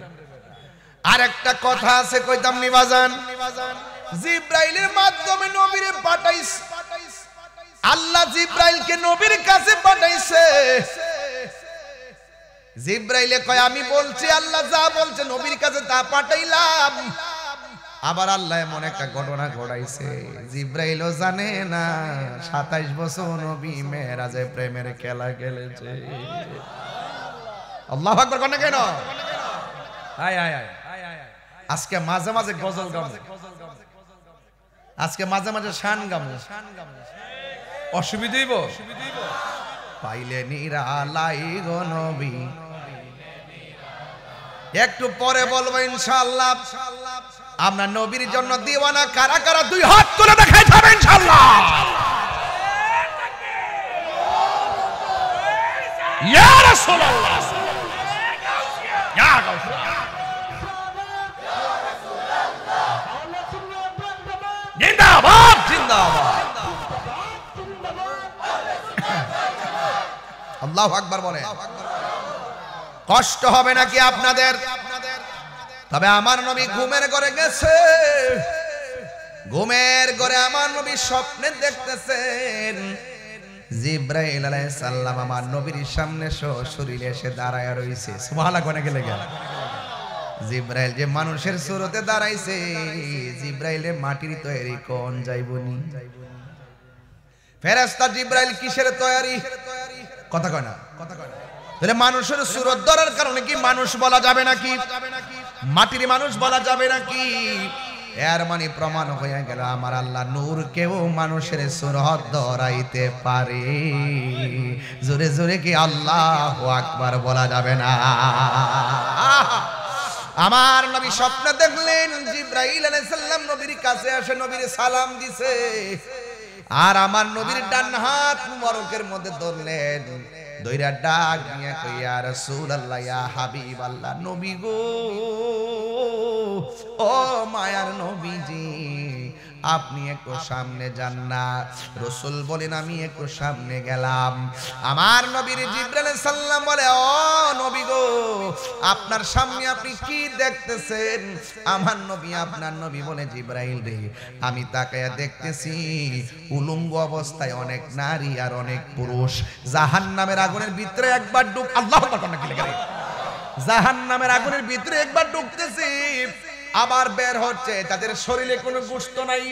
আরেকটা কথা আছে কইতাম নি বাজান, জিব্রাইলের মাধ্যমে নবীরে পাঠাইছে আল্লাহ, জিব্রাইলকে নবীর কাছে পাঠাইছে। জিব্রাইলে কয় আমি বলছি আল্লাহ যা বলছে নবীর কাছে তা পাঠাইলাম। আবার আল্লাহ এমন একটা ঘটনা ঘটাইছে জিব্রাইলও জানে না 27 বছর নবী মেরাজে প্রেমের খেলা খেলেছে। আল্লাহু আকবার কোন কেন? হায় হায় হায়, আজকে মাঝে মাঝে গজল গামু, আজকে মাঝে মাঝে শান গামু, অসুবিধা হইব? পাইলে নিরালাই গো নবী, একটু পরে বলবো ইনশাআল্লাহ। আমরা নবীর জন্য দিওয়ানা কারা কারা দুই হাত তুলে দেখাই যাবে ইনশাআল্লাহ। ইয়া রাসূলুল্লাহ, ইয়া গাউসিয়া, জিন্দাবাদ জিন্দাবাদ, আল্লাহু আকবার বলে। কষ্ট হবে নাকি আপনাদের? তবে আমার নবী ঘুমের ঘরে গেছে, ঘুমের ঘরে আমার নবী স্বপ্নে দেখতেছেন জিব্রাইল আলাইহিস সালাম আমার নবীর সামনে সশরীরে এসে দাঁড়ায় রইছে। সুবহানাল্লাহ কোনে গেলে গেল? জিব্রাইল যে মানুষের সুরতে দাঁড়াইছে, জিব্রাইলে মাটির তৈরি কোন যাইবনি। ফেরেশতা জিব্রাইল কিসের তৈরি? কথা কয় না, কথা কয় না। তাহলে মানুষের সুরত ধরার কারণে কি মানুষ বলা যাবে নাকি? মাটির মানুষ বলা যাবে নাকি? এর মানে প্রমাণ হয়ে গেল আমার আল্লাহ নূরকেও মানুষের সুরত ধরাইতে পারে। জোরে জোরে কি আল্লাহু আকবার বলা যাবে না? আমার নবী স্বপ্নে দেখলেন জিব্রাইল আলাইহিস সালাম নবীর কাছে এসে নবীর সালাম দিছে, আর আমার নবীর ডান হাত মুবারকের মধ্যে ধরলেন, দইরা ডাক নিয়ে কই ইয়া রাসূলুল্লাহ, ইয়া হাবিবাল্লাহ, নবী গো, ও মায়ার নবীজি, আপনি একটু সামনে যান না। রাসূল বলেন আমি একটু সামনে গেলাম। আমার নবীর জিবরাইল আলাইহিস সালাম বলে, ও নবী গো, আপনার সামনে আপনি কি দেখতেছেন? আমার নবী, আপনার নবী বলে, জিবরাইল রে, আমি তাকায়া দেখতেছি উলঙ্গ অবস্থায় অনেক নারী আর অনেক পুরুষ জাহান্নামের আগুনের ভিতরে একবার ঢুক, আল্লাহু আকবার কোন কি লাগে, জাহান্নামের আগুনের ভিতরে একবার ঢুকতেছি, আবার বের হচ্ছে। তাদের শরীরে কোনো গোশত নাই,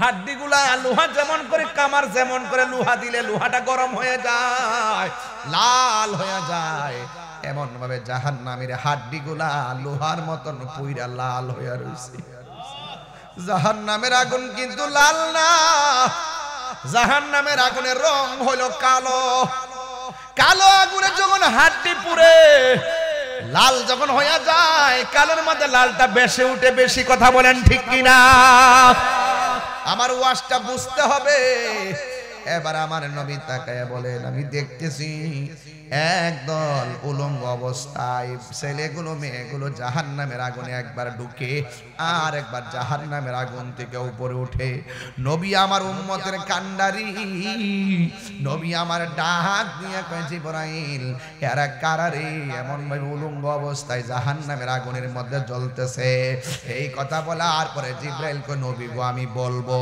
হাড্ডিগুলা লোহা যেমন করে কামার যেমন করে লোহা দিলে লোহাটা গরম হয়ে যায়, লাল হয়ে যায়, এমন ভাবে জাহান্নামের হাড্ডিগুলা লোহার মতন পুইরা লাল হয়ে রইছে। জাহান্নামের আগুন কিন্তু লাল না, জাহান্নামের আগুনের রং হলো কালো। কালো আগুনে যখন হাড্ডি পুড়ে লাল যখন হয়ে যায়, কালোর মধ্যে লালটা বেশি উঠে। বেশি কথা বলেন ঠিক কিনা? আমার ওয়াজটা বুঝতে হবে। এবার আমার নবী তাকায়া বলেন, আমি দেখতেছি একদল উলঙ্গ অবস্থায় ছেলেগুলো মেয়েগুলো জাহান্নামের আগুনে একবার ঢুকে আর একবার জাহান্নামের আগুন থেকে উপরে উঠে। নবী আমার উম্মতের কান্ডারি, নবী আমার ডাক দিয়ে কয়, জিবরাইল, এরা কারারে এমন ভাবে উলঙ্গ অবস্থায় জাহান্নামের আগুনের মধ্যে জ্বলতেছে। এই কথা বলার পরে জিবরাইল কয়, নবী গো, আমি বলবো,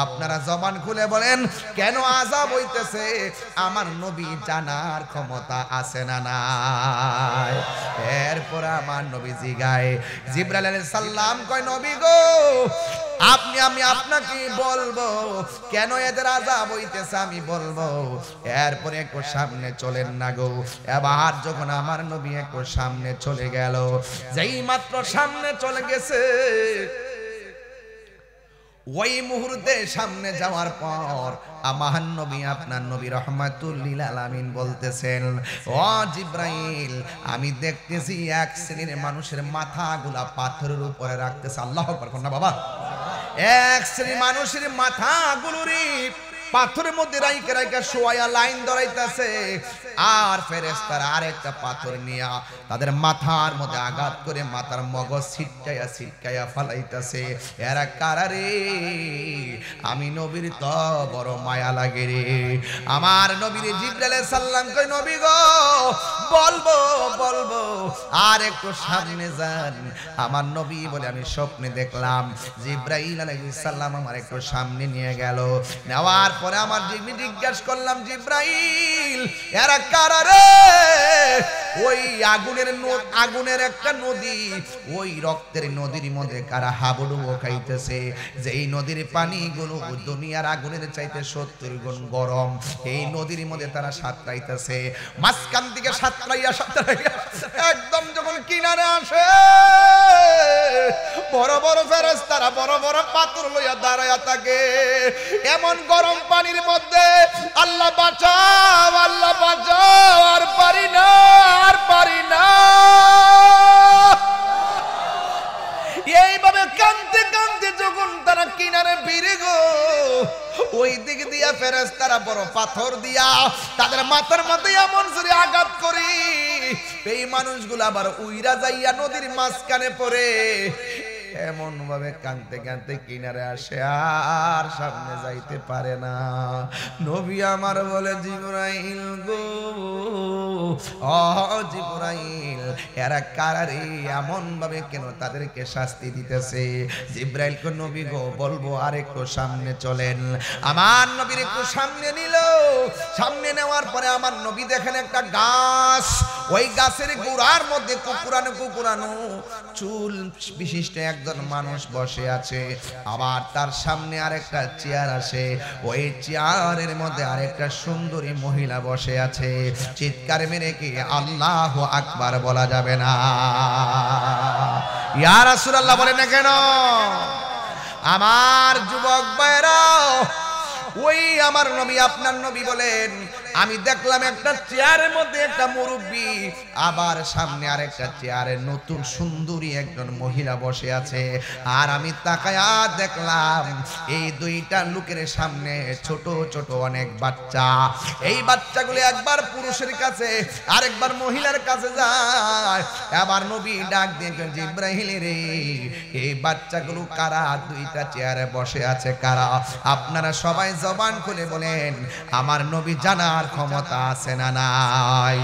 আপনারা জবান খুলে বলেন কেন আযাব হইতেছে। আমার নবী জানার ক্ষমতা আছে না নাই? এরপর আমার নবী জিগায়, জিবরাইল আলাইহিস সালাম কয়, নবী গো, আমি আপনাকে বলবো কেন এদের আযাব হইতেছে, আমি বলবো। এরপরে একটু সামনে চলেন না গো। এবার যখন আমার নবী একটু সামনে চলে গেল, যেই মাত্র সামনে চলে গেছে, ওই মুহূর্তে সামনে যাওয়ার পর আমার নবী, আপনার নবী রাহমাতুল লিল আলামিন বলতেছেন, ও জিবরাইল, আমি দেখতেছি এক শ্রেণীর মানুষের মাথাগুলা পাথরের উপরে রাখতেছে। আল্লাহু আকবার না বাবা? এক শ্রেণীর মানুষের মাথাগুলোরে পাথরের মধ্যে রাইকা রাইকা শোয়া লাইন ধরাইতেছে, আর ফেরেশতারা আরেকটা পাথর নিয়া তাদের মাথার মধ্যে আঘাত করে মাথার মগজ ছিটকায়া ছিটকায়া ফালাইতেছে। এরা কারারে? আমি নবীর তো বড় মায়া লাগে রে। আমার নবীর জিবরাইল আলাইহিস সালাম কই, নবী গো বলবো বলবো, আর একটু সামনে যান। আমার নবী বলে, আমি স্বপ্নে দেখলাম জিবরাইল আলাইহিস সালাম আমার একটু সামনে নিয়ে গেল। নেওয়ার পরে আমার জিজ্ঞাসা করলাম, জিবরাইল এরা কারা রে? ওই আগুনের একটা নদী, ওই রক্তের নদীর মধ্যে কারা হাবুডুবু খাইতেছে, যেই নদীর পানিগুলো দুনিয়ার আগুনের চাইতে 70 গুণ গরম। এই নদীর মধ্যে তারা সাঁতরাইতেছে, মাঝখান থেকে সাঁতরাইয়া একদম যখন কিনারে আসে, বড় বড় ফেরেশতারা বড় বড় পাথর লইয়া দাঁড়ায়া থাকে। এমন গরম পানির মধ্যে আল্লাহ বাঁচাও, আল্লাহ বাঁচাও, আর পারি না, আর পারি না। এইভাবে কাঁদতে কাঁদতে যখন তারা কিনারে ফিরে গো, ওই দিক দিয়া ফেরেশতারা বড় পাথর দিয়া তাদের মাথার মধ্যে এমন জোরে আঘাত করি, এই মানুষগুলো আবার উইরা যাইয়া নদীর মাঝখানে পড়ে। এমন ভাবে কাঁদতে কাঁদতে কিনারে আসে, আর সামনে যাইতে পারে না। নবী আমার বলে, জিবরাইল গো, ও জিবরাইল এরা কারা রে? এমন ভাবে কেন তাদেরকে শাস্তি দিতেছে? জিবরাইল কো, নবী গো বলবো, আর একটু সামনে চলেন। আমার নবীর একটু সামনে নিল। সামনে নেওয়ার পরে আমার নবী দেখেন একটা গাছ, ওই গাছের গোড়ার মধ্যে কুকুরানো কুকুরানো চুল বিশিষ্ট একজন মানুষ বসে আছে। আবার তার সামনে আরেকটা চেয়ার আছে, ওই চেয়ারের মধ্যে আরেকটা সুন্দরী মহিলা বসে আছে। চিৎকার মেরে কি আল্লাহু আকবার বলা যাবে না? ইয়া রাসূলুল্লাহ বলেন না কেন? আমার যুবক ভাইরা, ওই আমার নবী আপনার নবী বলেন, আমি দেখলাম একটা চেয়ারের মধ্যে একটা মুরব্বী, আবার সামনে আরেকটা চেয়ারে নতুন সুন্দরী একজন মহিলা বসে আছে। আর আমি তাকায়া দেখলাম এই দুইটা লোকের সামনে ছোট ছোট অনেক বাচ্চা। এই বাচ্চাগুলো একবার পুরুষের কাছে আরেকবার মহিলার কাছে যায়। আবার নবী ডাক দিয়ে, জিবরাইল রে, এই বাচ্চাগুলো কারা? দুইটা চেয়ারে বসে আছে কারা? আপনারা সবাই জবান খুলে বলেন, আমার নবী জানার ক্ষমতা আছে না নাই?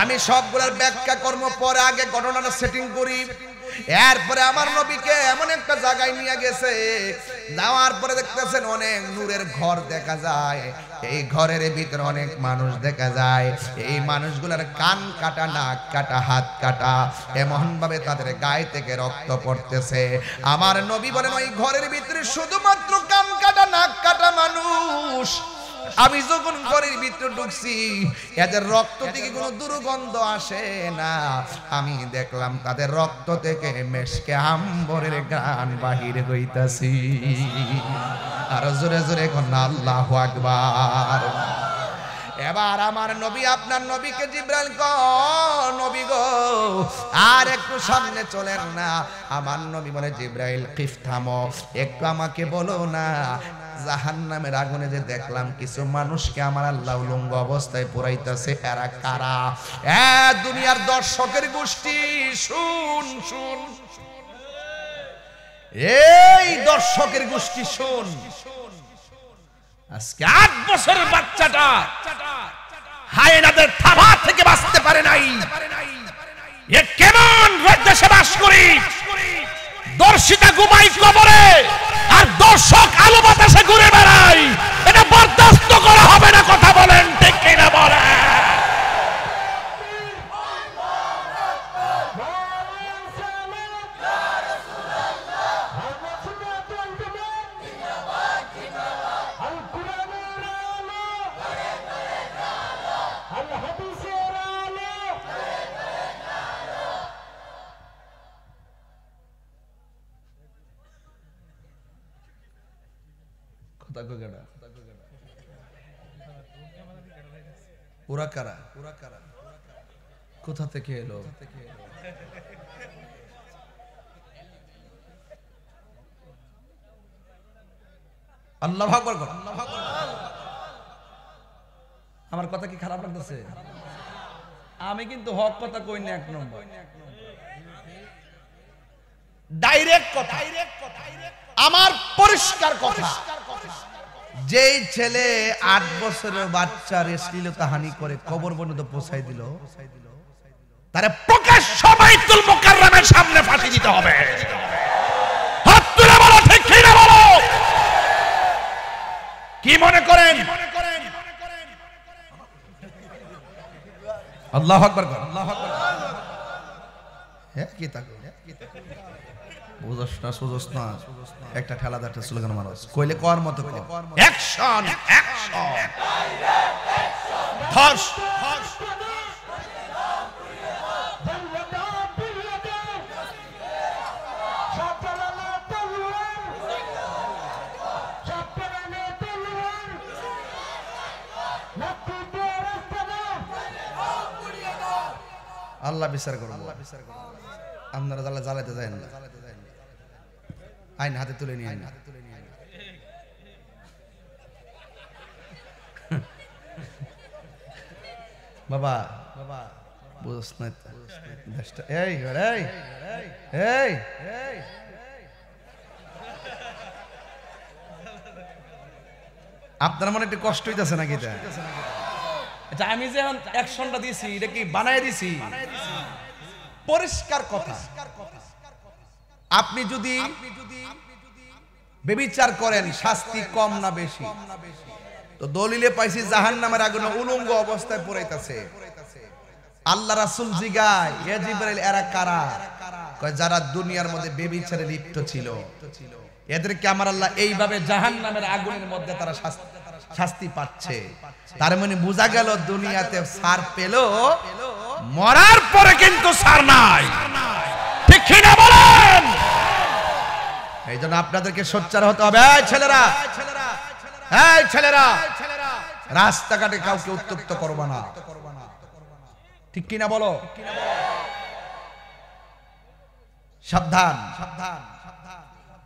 আমি সবগুলোর ব্যাখ্যা করব পরে, আগে ঘটনাটা সেটিং করি। এরপরে আমার নবীকে এমন একটা জায়গায় নিয়ে গেছে, যাওয়ার পরে দেখতেছেন অনেক নূরের ঘর দেখা যায়। এই ঘরের ভিতরে অনেক মানুষ দেখা যায়। এই মানুষগুলোর কান কাটা, নাক কাটা, হাত কাটা, এমন ভাবে তাদের গায়ে থেকে রক্ত পড়তেছে। আমার নবী বলেন, ওই ঘরের ভিতরে শুধুমাত্র কান কাটা, নাক কাটা মানুষ। আমি যখন ঘরের ভিতরে ঢুকছি, এদের রক্ত থেকে কোনো দুর্গন্ধ আসে না। আমি দেখলাম তাদের রক্ত থেকে মেশকে আম্বরের গান বাহির হইতাছি। আর জোরে জোরে কোন আল্লাহু আকবার। এবার আমার নবী আপনার নবীকে জিবরাইল কয়, নবী গো আর একটু সামনে চলেন না। আমার নবী বলে, জিবরাইল কিফ থামো, একটু আমাকে বলো না, জাহান্নামের আগুনে যে দেখলাম কিছু মানুষকে আমার আল্লাহ উলঙ্গ অবস্থায় পোড়াইতেছে, এরা কারা? দুনিয়ার দর্শকের গোষ্ঠী শুন শুন, এই দর্শকের গোষ্ঠী শুন। আজকে 8 বছরের বাচ্চাটা হায়েনাদের থাবা থেকে বাঁচতে পারে নাই। এ কেমন দেশে বাস করি? দর্শিতা ঘুমাই কবরে, আর দর্শক আলো বাতাসে ঘুরে বেড়ায়। এটা বরদাস্ত করা হবে না। কথা বলেন ঠিক কিনা বলেন? ওরা কারা? কোথা থেকে এলো? আল্লাহু আকবার। আমার কথা কি খারাপ লাগতেছে? আমি কিন্তু হক কথা কই না, এক নম্বর ডাইরেক্ট কথা, আমার পরিষ্কার কথা। যেই ছেলে 8 বছরের বাচ্চার শ্লীলতাহানি করে কবর পর্যন্ত পৌঁছাই দিল, তারে প্রকাশ্য বাইতুল মুকাররমের সামনে ফাঁসি দিতে হবে। হাত তুলে বলো ঠিক কি না বলো? কি মনে করেন? আল্লাহু আকবার, আল্লাহু আকবার। হ্যাঁ কি তাকো বুঝছ না, সুজছ না, একটা ঠেলা দাঁড়টা স্লোগান মারো, কইলে কর মতো কর। অ্যাকশন, অ্যাকশন, ধস, ধস। আল্লাহ বিচার করবো, আপনারা জ্বালা জ্বালাতে যায় না। আইন হাতে তুলে নিয়ে আইন, বাবা বাবা বুঝছ না দেশটা। এই এই এই আপনার মনে একটু কষ্ট হইতেছে নাকি? এটা আমি যে অ্যাকশনটা দিছি, এটা কি বানায় দিছি? পরিষ্কার কথা। আপনি যদি ব্যভিচার করেন, শাস্তি কম না বেশি? তো দলিলে পাইছি জাহান্নামের আগুনে উলঙ্গ অবস্থায় পড়াইতেছে। আল্লাহ রাসূল জিগায়, ইয়া জিবরাইল এরা কারা? কয় যারা দুনিয়ার মধ্যে ব্যভিচারে লিপ্ত ছিল, এদেরকে আমার আল্লাহ এইভাবে জাহান্নামের আগুনের মধ্যে তারা শাস্তি পাচ্ছে। তার মানে বোঝা গেল দুনিয়াতে ছাড় পেল, মরার পরে কিন্তু ছাড় নাই। ঠিক কি না বলেন? এই জন্য আপনাদেরকে সোচ্চার হতে হবে। এই ছেলেরা, এই ছেলেরা, রাস্তাঘাটে কাউকে উত্তপ্ত করবা না। ঠিক কি না বলো? সাবধান, সাবধান।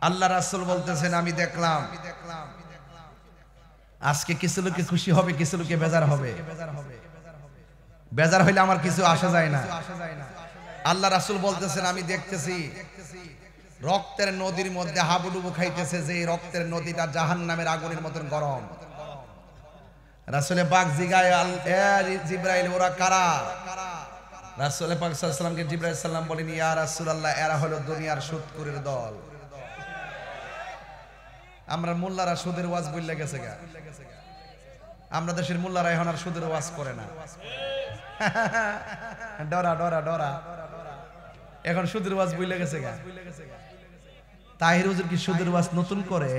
আল্লাহ রাসূল বলতেছেন, আমি দেখলাম আজকে কিছু লোকে খুশি হবে, কিছু লোকে বেজার হবে। বেজার হইলে আমার কিছু আসা যায় না। আল্লাহ রাসূল বলতেছেন, আমি দেখতেছি রক্তের নদীর মধ্যে হাবুডুবু খাইতেছে, যে রক্তের নদীটা জাহান্নামের আগুনের মতন গরম। রাসূলে পাক জিগায়, জিবরাইল ওরা কারা? রাসূলে পাক সাল্লাল্লাহু আলাইহি ওয়াসাল্লামকে জিবরাইল সাল্লাম বলেন, ইয়া রাসূলুল্লাহ, এরা হলো দুনিয়ার সুদখোরের দল। আমরা মোল্লারা সুদের ওয়াজ বইলা গেছে গা। আমরা দেশের মোল্লারা এখন আর সুদের ওয়াজ করে না। ডরা ডরা ডরা, এখন সুদের ওয়াজ বইলা গেছে গা। তাহির হুজুর কি সুদের ওয়াজ নতুন করে?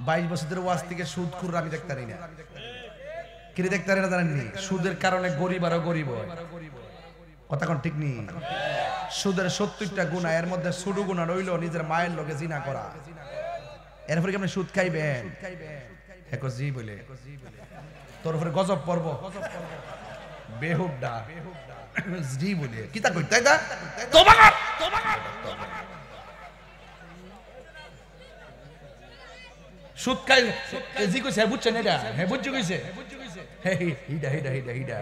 22 বছরের ওয়াজ থেকে সুদখোর আমি দেখতে পারি না। কি দেখতে পারি না জানেননি? সুদের কারণে গরিব আরো গরিব হয়। কথা কোন ঠিক নেই? সুদের 70টা গুনাহ, এর মধ্যে ছোট গুনাহ রইল নিজের মায়ের লগে জিনা করা। এরপরে কি আপনি সুদ খাইবেন? একো জি বলে তোর উপরে গজব পড়ব, বেহুদা জি বলে কি তা কইতাই দা তোবা কর, তোবা কর। সুদ খাই জি কইছে, বুঝছেন এটা? হ্যাঁ বুঝছো কইছে, হে হিডা হিডা হিডা হিডা।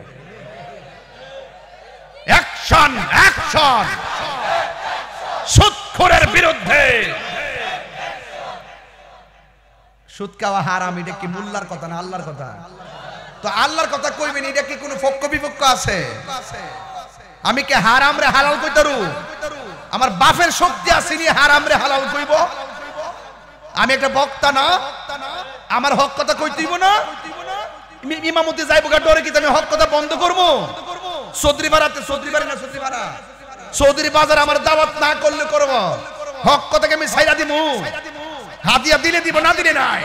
অ্যাকশন, অ্যাকশন সুদখোরের বিরুদ্ধে। সুদ খাওয়া হারাম, এটা কি মোল্লার কথা না আল্লাহর কথা? তো আল্লাহর কথা কইবেন, এটা কি কোনো পক্ষ বিপক্ষ আছে? আমি কি হারাম রে হালাল কইতারু? আমার বাপের শক্তি আছে নি হারাম রে হালাল কইব? আমি একটা বক্তা না, আমার হক কথা কইতেইব না? ইমামতি যাইব গা ডরে কি আমি হক কথা বন্ধ করব? চৌধুরী বাড়াতে চৌধুরী বাড়ি না চৌধুরী বাড়া, চৌধুরী বাজার আমার দাওয়াত না করলে করব। হক কথাকে আমি ছাইরা দিমু, হাদিয়া দিলে দিব, না দিলে নাই।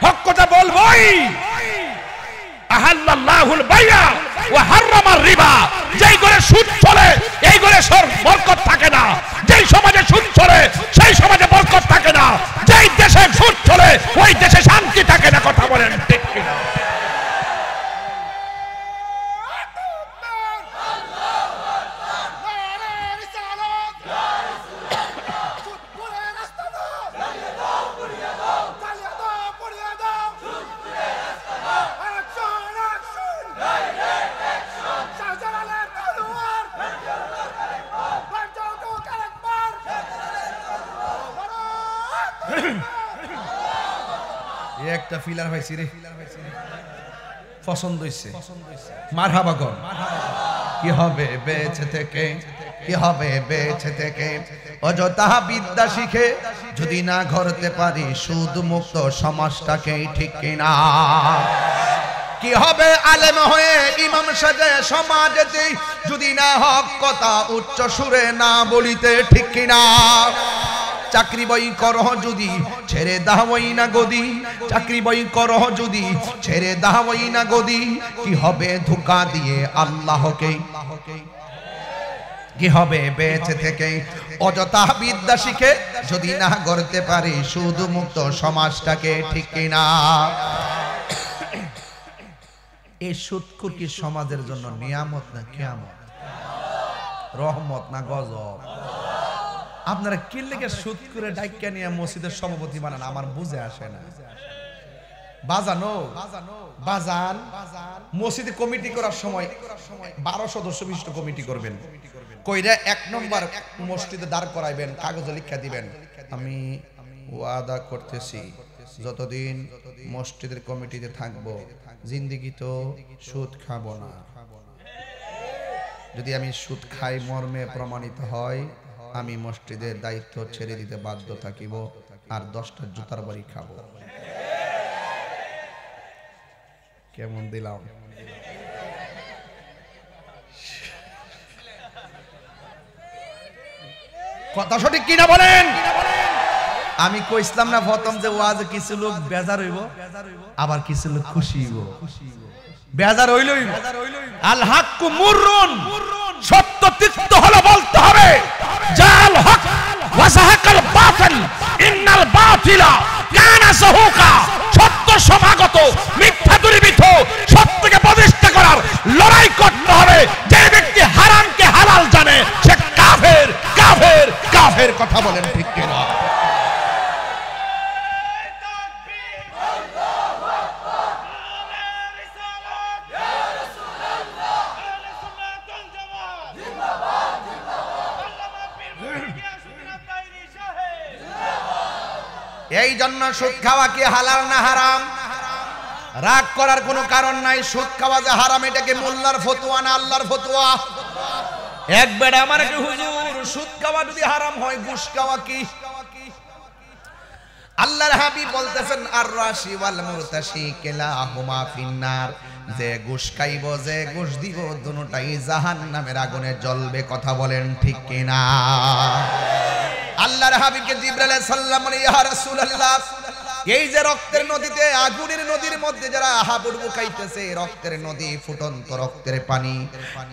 হক কথা বলবই। আহাল্লাল্লাহুল বাইয়া ওয়া হারামার রিবা। যেই ঘরে সুদ চলে এই ঘরে বরকত থাকে না। যেই সমাজে সুদ চলে সেই সমাজে বরকত থাকে না। যেই দেশে সুদ চলে ওই দেশে শান্তি থাকে না। কথা বলেন ঠিক কি না? একটা ফিলার পাইছি রে, পছন্দ হইছে, মারহাবা কর। কি হবে বেঁচে থেকে, কি হবে বেঁচে থেকে, অযথা বিদ্যা শিখে যদি না গড়তে পারি সুদ মুক্ত সমাজটাকে, ঠিক কিনা? কি হবে আলেম হয়ে ইমাম সাজে সমাজেতে যদি না হক কথা উচ্চ সুরে না বলিতে, ঠিক কিনা? চাকরি বই করহ যদি ছেড়ে দাওই না গদি, চাকরি বই করহ যদি ছেড়ে দাওই না গদি, কি হবে ধোঁকা দিয়ে আল্লাহকে, কি হবে বেঁচে থেকে অযথা বিদ্যা শিখে যদি না গড়তে পারি সুদ মুক্ত সমাজটাকে, ঠিক কিনা? এই সুদখোর কি সমাজের জন্য নিয়ামত না কিয়ামত? রহমত না গজব? আপনারা কি লেগে সুদ করে ডাইকা নিয়ে মসজিদের সভাপতি বানান, আমার বুঝে আসে না। বাজানো বাজান মসজিদে কমিটি করার সময় 12 সদস্য বিশিষ্ট কমিটি করবেন, কইরা 1 নম্বর মসজিদে দাঁড় করাইবেন, কাগজে লিখা দিবেন, আমি ওয়াদা করতেছি যতদিন মসজিদের কমিটিতে থাকবো জিন্দেগি তো সুদ খাবো না। যদি আমি সুদ খাই মর্মে প্রমাণিত হয়, আমি মসজিদের দায়িত্ব ছেড়ে দিতে বাধ্য থাকিব, আর 10টা জুতার বাড়ি খাবো। কেমন দিলাম? কথা সঠিক কিনা বলেন? আমি কইছিলাম না প্রথম যে ওয়াজে কিছু লোক বেজার হইব, আবার কিছু লোক খুশি হইব। বেজার হইলই আল হাক্কু মুররুন, সত্য তিক্ত হলো বলতে হবে, জাল হক ওয়া সাহাকাল বাতিল ইন্নাল বাতিলা কানা সাহুকা। সত্য সমাগত, মিথ্যা দূরীভূত, সত্যকে প্রতিষ্ঠা করার লড়াই করতে হবে। যে ব্যক্তি হারামকে হালাল জানে সে কাফের, কাফের, কাফের। কথা বলেন ঠিক কিনা? এই জন্য সুদ খাওয়া কি হালাল না হারাম? রাগ করার কোনো কারণ নাই। সুদ খাওয়া যে হারাম এটাকে মোল্লার ফতোয়া না আল্লাহর ফতোয়া? এক বেড়া আমার কি হুজুর সুদ খাওয়া যদি হারাম হয় ঘুষ খাওয়া কি? আল্লাহর হাবিব বলতেছেন আর রাশি ওয়াল মুরতাশি কিলাহুমা ফিন্নার, যে ঘুষ খাইব যে ঘুষ দিব দুটোটাই জাহান্নামের আগুনে জ্বলবে। কথা বলেন ঠিক কিনা? আল্লাহর হাবিবকে জিবরাইল আলাইহিস সালাম বলে ইয়া রাসূলুল্লাহ, এই যে রক্তের নদীতে, আগুনের নদীর মধ্যে যারা হাবুডুবু খাইতেছে, রক্তের নদী, ফুটন্ত রক্তের পানি,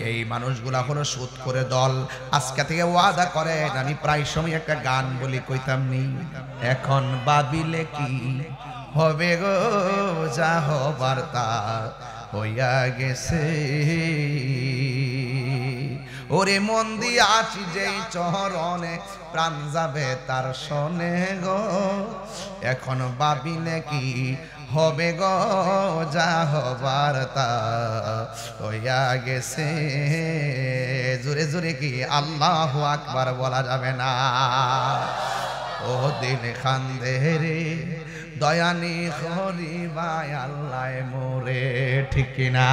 এই মানুষগুলা হলো সুদ করে দল। আজকে থেকে ওয়াদা করেন, আমি প্রায় সময় একটা গান বলি, কইতাম নি এখন ভাবিলে কি হবে গো, যা হবার তা হইয়া গেছে। ওরে মন দিয়া আছি যেই চরণে, প্রাণ যাবে তার শোনে গো, এখন ভাবিলে কি হবে গো, যা হবার তা হইয়া গেছে। জোরে জোরে কি আল্লাহু আকবার বলা যাবে না? ও দিন খান্দে রে দয়ানি করিবাই আল্লাহ মোরে, ঠিক কিনা?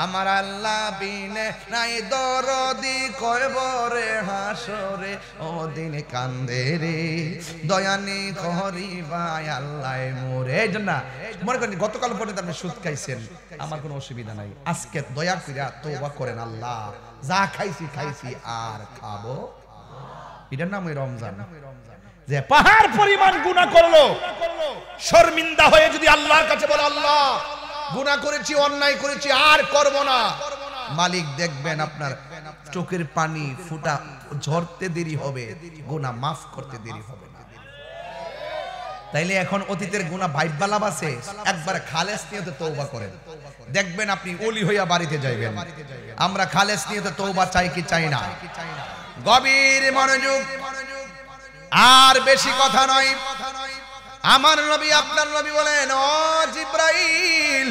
আমার আল্লাহ বিনে নাই দরদি কয়বরে হাসরে, ও দিন কান্দে রে দয়ানি করিবাই আল্লাহ মোরে। এই জন্য মনে করেন গতকাল পর্যন্ত আপনি সুদ খাইছেন, আমার কোনো অসুবিধা নাই। আজকে দয়া কইরা তওবা করেন, আল্লাহ যা খাইছি খাইছি আর খাবো। এটার নাম ওই রমজান, যে পাহাড় পরিমাণ গুনাহ করলো, শর্মিন্দা হয়ে যদি আল্লাহর কাছে বলে আল্লাহ গুনাহ করেছি, অন্যায় করেছি, আর করব না, মালিক দেখবেন আপনার চোখের পানি ফুটা ঝরতে দেরি হবে, গুনাহ মাফ করতে দেরি হবে না। তাইলে এখন অতীতের গুনাহ ভাইবালাভ আছে, একবার খালেস নিয়তে তওবা করেন, দেখবেন আপনি ওলি হইয়া বাড়িতে যাইবেন। আমরা খালেস নিয়তে তওবা চাই কি চাই না? গভীর মনোযোগ, আর বেশি কথা নয়। আমার নবী আপনার নবী বলেন, ও জিব্রাইল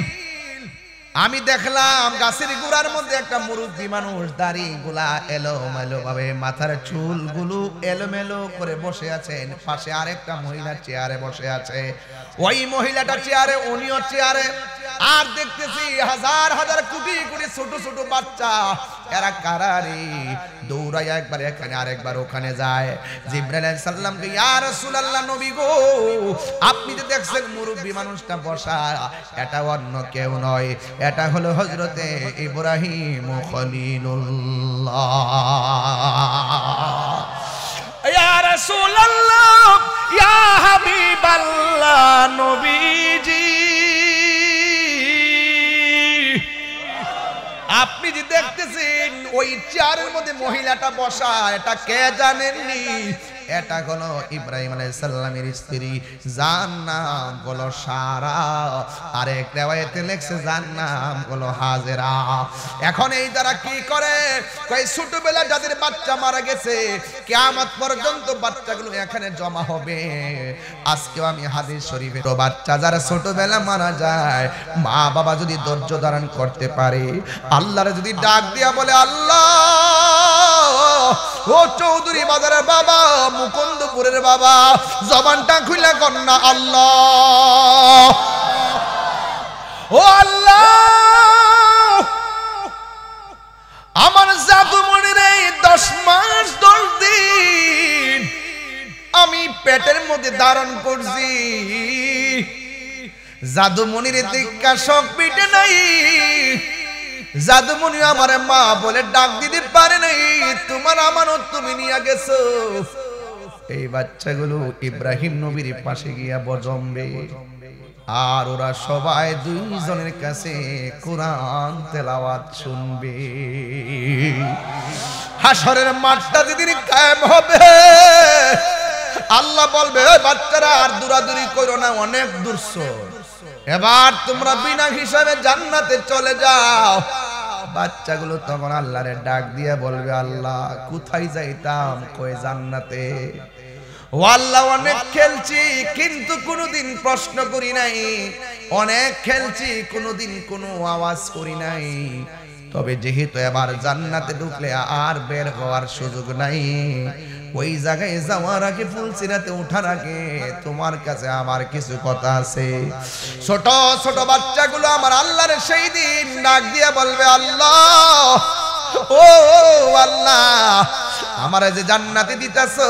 আমি দেখলাম গাছের গোড়ার মধ্যে একটা মুরব্বী মানুষ, দাড়িগুলা এলোমেলো ভাবে, মাথার চুলগুলো এলোমেলো করে বসে আছেন। পাশে আরেকটা মহিলা চেয়ারে বসে আছে, ওই মহিলাটা চেয়ারে, উনিও চেয়ারে। আর দেখতেছি হাজার হাজার কোটি কোটি ছোট ছোট বাচ্চা, এরা কারারে দৌড়ায় একবার এখানে আরেকবার ওখানে যায়। জিবরাইল আলাইহিস সালামকে, ইয়া রাসূলুল্লাহ, নবী গো, আপনি যে দেখছেন মুরব্বী মানুষটা বসা, এটা অন্য কেউ নয়, এটা হলো হযরতে ইব্রাহিম খলিলুল্লাহ। ইয়া রাসূলুল্লাহ, ইয়া হাবিবাল্লাহ, নবীজি, আপনি যে দেখতেছেন ওই চেয়ারের মধ্যে মহিলাটা বসা, এটা কে জানেননি? এটা হলো ইব্রাহিম আলাইহিস সালামের স্ত্রী, যার নাম হলো সারা। আরেক রিওয়ায়াতে লেখছে যার নাম হলো হাজেরা। এখন এই যারা কি করে, কই ছোটবেলা যাদের বাচ্চা মারা গেছে, কিয়ামত পর্যন্ত বাচ্চাগুলো এখানে জমা হবে। আজকেও আমি হাদিস শরীফে, তো বাচ্চা যারা ছোটবেলা মারা যায়, মা বাবা যদি ধৈর্য ধারণ করতে পারে, আল্লাহর যদি ডাক দিয়া বলে, আল্লাহ, ও চৌধুরী বাজারের বাবা, মুকুন্দপুরের বাবা, জবানটা খুলে কন্যা, আল্লাহ, ও আল্লাহ, আমার জাদুমণির এই 10 মাস 10 দিন আমি পেটের মধ্যে ধারণ করছি, জাদুমণির দীক্ষা শোক পিটে নাই, জাদুমণি আমার মা বলে ডাক দিতে পারে নাই, তোমার আমানত তুমি নিয়ে গেছো। এই বাচ্চাগুলো ইব্রাহিম নবীর পাশে গিয়া বজম্বে, আর ওরা সবাই দুইজনের কাছে কোরআন তেলাওয়াত শুনবে। হাসরের মাঠটা যেদিন কায়েম হবে, আল্লাহ বলবে, ওই বাচ্চারা আর দৌড়াদৌড়ি করো না, অনেক দূরছো, এবার তোমরা বিনা হিসাবে জান্নাতে চলে যাও। বাচ্চাগুলো তখন আল্লাহরে ডাক দিয়ে বলবে, আল্লাহ, কোথায় যাইতাম? কই জান্নাতে। ও আল্লাহ, অনেক খেলছি কিন্তু কোনোদিন প্রশ্ন করি নাই, অনেক খেলছি কোনোদিন কোনো আওয়াজ করি নাই, তবে যেহেতু এবার জান্নাতে ঢুকলে আর বের হওয়ার সুযোগ নাই, ওই জায়গায় যাওয়ার আগে, ফুলসিরাতে ওঠার আগে তোমার কাছে আমার কিছু কথা আছে। ছোট ছোট বাচ্চাগুলো আমার আল্লাহর সেই দিন ডাক দিয়ে বলবে, আল্লাহ, ও আল্লাহ, আমারে যে জান্নাতে দিতাছো,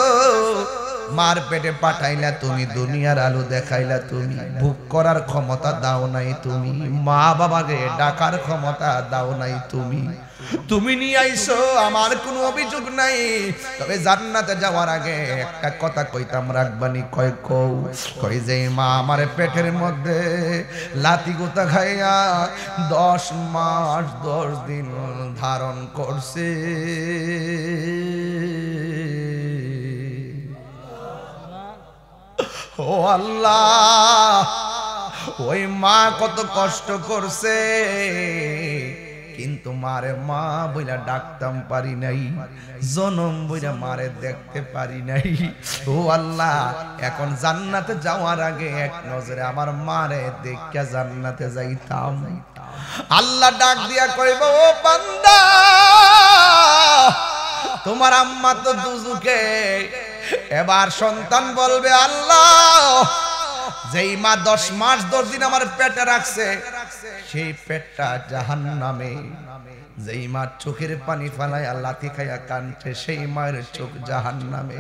মার পেটে পাঠাইলা তুমি, দুনিয়ার আলো দেখাইলা তুমি, ভোগ করার ক্ষমতা দাও নাই তুমি, মা বাবাকে ডাকার ক্ষমতা দাও নাই তুমি, তুমি নিয়ে আইছো, আমার কোনো অভিযোগ নাই, তবে জান্নাতে যাওয়ার আগে একটা কথা কইতাম রাখবানি। কই যে মা আমার পেটের মধ্যে লাতি গোতা খাইয়া 10 মাস 10 দিন ধারণ করছে, ও আল্লাহ, ওই মা কত কষ্ট করছে, কিন্তু মারে মা বইলা ডাকতাম পারি নাই, জনম বইলা মারে দেখতে পারি নাই। ও আল্লাহ, এখন জান্নাতে যাওয়ার আগে এক নজরে আমার মারে দেখা জান্নাতে যাইতাম। আল্লাহ ডাক দিয়া কইব, ও বান্দা, তোমার আম্মা তো দুজুকে। এবার সন্তান বলবে, আল্লাহ, যেই মা 10 মাস 10 দিন আমার পেটে রাখছে, সেই পেটটা জাহান্নামে। যেই মা চোখের পানি ফেলায় লাথি খাইয়া কাঁদছে, সেই মায়ের চোখ জাহান্নামে।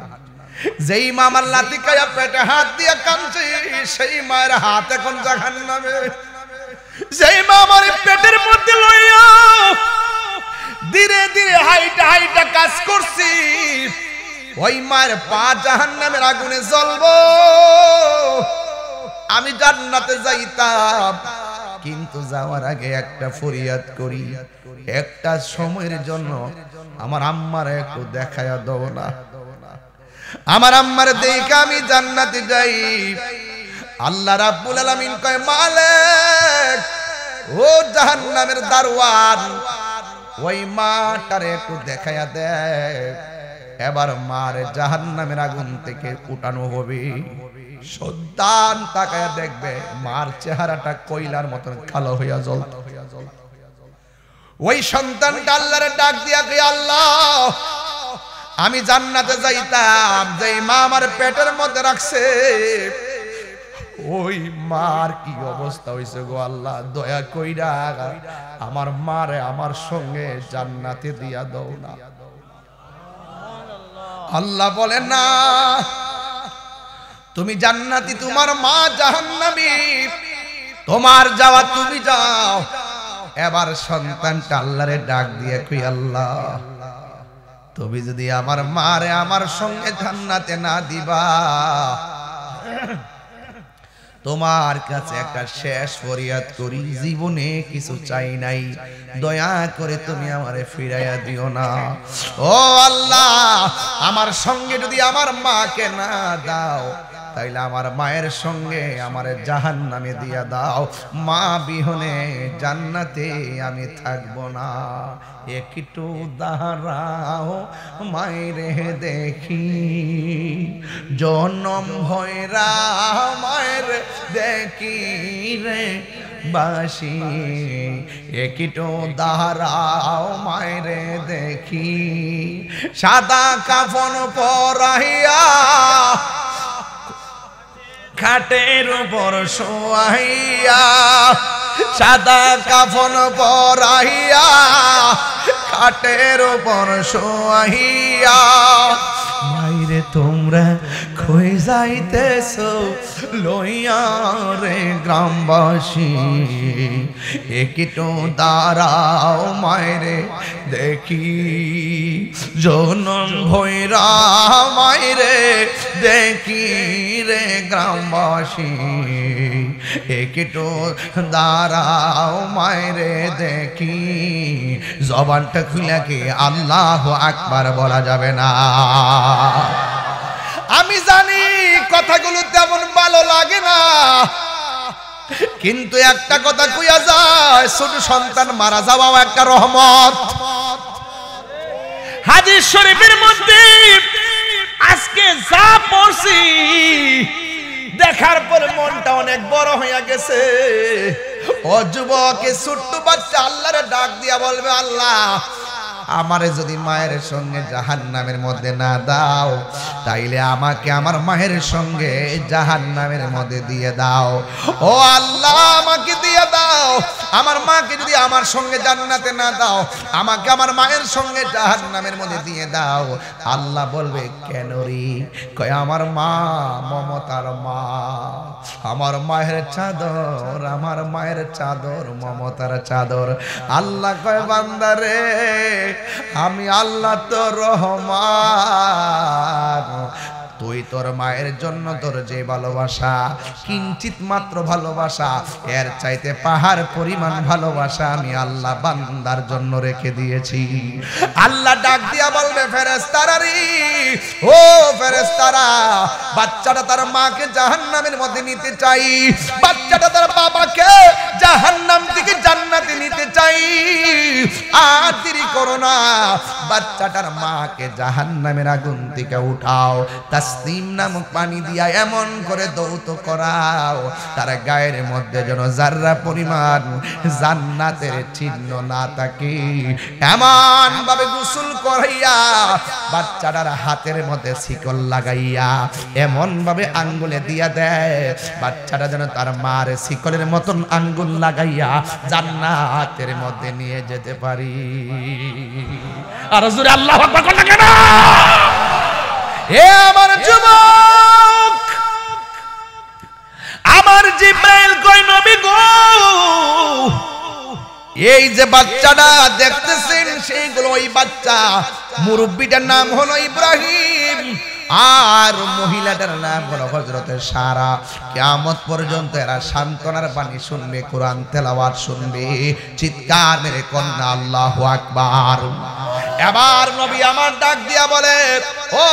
যেই মা আমার লাথি খাইয়া পেটে হাত দিয়ে কাঁদছে, সেই মায়ের হাত এখন জাহান্নামে। যেই মা আমার পেটের মধ্যে লইয়া ধীরে ধীরে হাইটা হাইটা কাজ করছি, ওই মায়ের পা জাহান্নামের আগুনে জ্বলবো। আমি জান্নাতে যাইতাম, কিন্তু যাওয়ার আগে একটা ফরিয়াদ করি, একটা সময়ের জন্য আমার আম্মার একটু দেখায়া দাও না, আমার আম্মার দেখে আমি জান্নাতে যাই। আল্লাহ রাব্বুল আলামিন কয়, মালিক, ও জাহান্নামের দারওয়ান, ওই মাটারে একটু দেখায়া দেখ। এবার মারে জাহান্নামের আগুন থেকে উঠানো হবে। সন্তান তাকায়া দেখবে মার চেহারাটা কয়লার মতন কালো হইয়া জ্বলতে। ওই সন্তানটা আল্লাহর ডাক দিয়া কই, আল্লাহ আমি জান্নাতে যাইতাম, যে মা আমার পেটের মধ্যে রাখছে ওই মার কি অবস্থা হইছে গো আল্লাহ, দয়া কইরা আমার মারে আমার সঙ্গে জান্নাতে দিয়া দাও না। আল্লাহ বলেন না, তুমি জান্নাতি, তোমার মা জাহান্নামী, তোমার যাওয়া তুমি যাও। এবার সন্তানটা আল্লাহরে ডাক দিয়ে কই, আল্লাহ তুমি যদি আমার মারে আমার সঙ্গে জান্নাতে না দিবা, তোমার কাছে একটা শেষ ফরিয়াদ করি, জীবনে কিছু চাই নাই, দয়া করে তুমি আমারে ফিরাইয়া দিও না। ও আল্লাহ, আমার সঙ্গে যদি আমার মাকে না দাও, তাইলে আমার মায়ের সঙ্গে আমারে জাহান্নামে দিয়া দাও, মা বিহনে জান্নাতে আমি থাকবো না। একটু দাঁড়াও মায়েরে দেখি, জনম ভয়রা মায়ের দেখি রে বাসি, একটু দাঁড়াও মায়েরে দেখি, সাদা কাফন পরাইয়া খাটের উপর শোয়াইয়া, সাদা কাফন পরাইয়া খাটের উপর শোয়াইয়া, মাইরে তোমরা কই যাইতেছো লইয়া রে গ্রামবাসী, একটু দাঁড়াও মাইরে দেখি, জনম ভৈরা মাইরে দেখি রে গ্রামবাসী, একটু দাঁড়াও মাইরে দেখি। জবানটা খুলে কি আল্লাহু আকবার বলা যাবে না? আমি জানি কথাগুলো তেমন ভালো লাগে না, কিন্তু একটা কথা কইয়া যায়, ছোট সন্তান মারা যাওয়াও একটা রহমত। হাদিস শরীফের মধ্যে আজকে যা পড়ছি দেখার পর মনটা অনেক বড় হইয়া গেছে। ও যুবক, ছোট্ট বাচ্চা আল্লাহরে ডাক দিয়া বলবে, আল্লাহ আমারে যদি মায়ের সঙ্গে জাহান্নামের মধ্যে না দাও, তাইলে আমাকে আমার মায়ের সঙ্গে জাহান্নামের মধ্যে দিয়ে দাও। ও আল্লাহ আমাকে দিয়ে দাও, আমার মাকে যদি আমার সঙ্গে জান্নাতে না দাও, আমাকে আমার মায়ের সঙ্গে জাহান্নামের মধ্যে দিয়ে দাও। আল্লাহ বলবে, কেন রে? কয় আমার মা মমতার মা, আমার মায়ের চাদর, আমার মায়ের চাদর মমতার চাদর। আল্লাহ কয়, বান্দারে আমি আল্লাহ তো রহমান, তুই তোর মায়ের জন্য তোর যে ভালোবাসা, কিঞ্চিত মাত্র ভালোবাসা, এর চাইতে পাহাড় পরিমাণ ভালোবাসা আমি আল্লাহ বান্দার জন্য রেখে দিয়েছি। আল্লাহ ডাক দিয়া বলবে, ফেরেশতারা রে, ও ফেরেশতারা, বাচ্চাটা তার মাকে জাহান্নামের মধ্যে নিতে চাই, বাচ্চাটা তার বাবাকে জাহান্নাম থেকে জান্নাতে নিতে চাই। আর দেরি করো না, বাচ্চাটার মাকে জাহান্নামের আগুন থেকে উঠাও, তাসনিম নামক পানি দিয়া এমন করে দৌত করাও, তার গায়ের মধ্যে যেন জাররা পরিমাণ জান্নাতের চিহ্ন না থাকে। এমন ভাবে গোসল করাইয়া, বাচ্চাটার হাতের মধ্যে শিকল লাগাইয়া এমন ভাবে আঙ্গুলে দিয়া দেয়, বাচ্চাটা যেন তার মার শিকলের মতন আঙ্গুল লাগাইয়া জান্নাতের মধ্যে নিয়ে যেতে পারি। আর জোরে আল্লাহু আকবার বলা কেন? হে আমার যুবক, আমার জিব্রাইল কই, নবী গো, এই যে বাচ্চাটা দেখতেছেন সেইগুলো ওই বাচ্চা, মুরব্বিটার নাম হলো ইব্রাহিম, আর মহিলাটার নাম হলো হযরতে সারা। কিয়ামত পর্যন্ত এরা সান্তনার বাণী শুনবে, কোরআন তেলাওয়াত শুনবে, চিৎকার মেরে কন্যা আল্লাহু আকবার। এবার নবী আমার ডাক দিয়া বলে, ও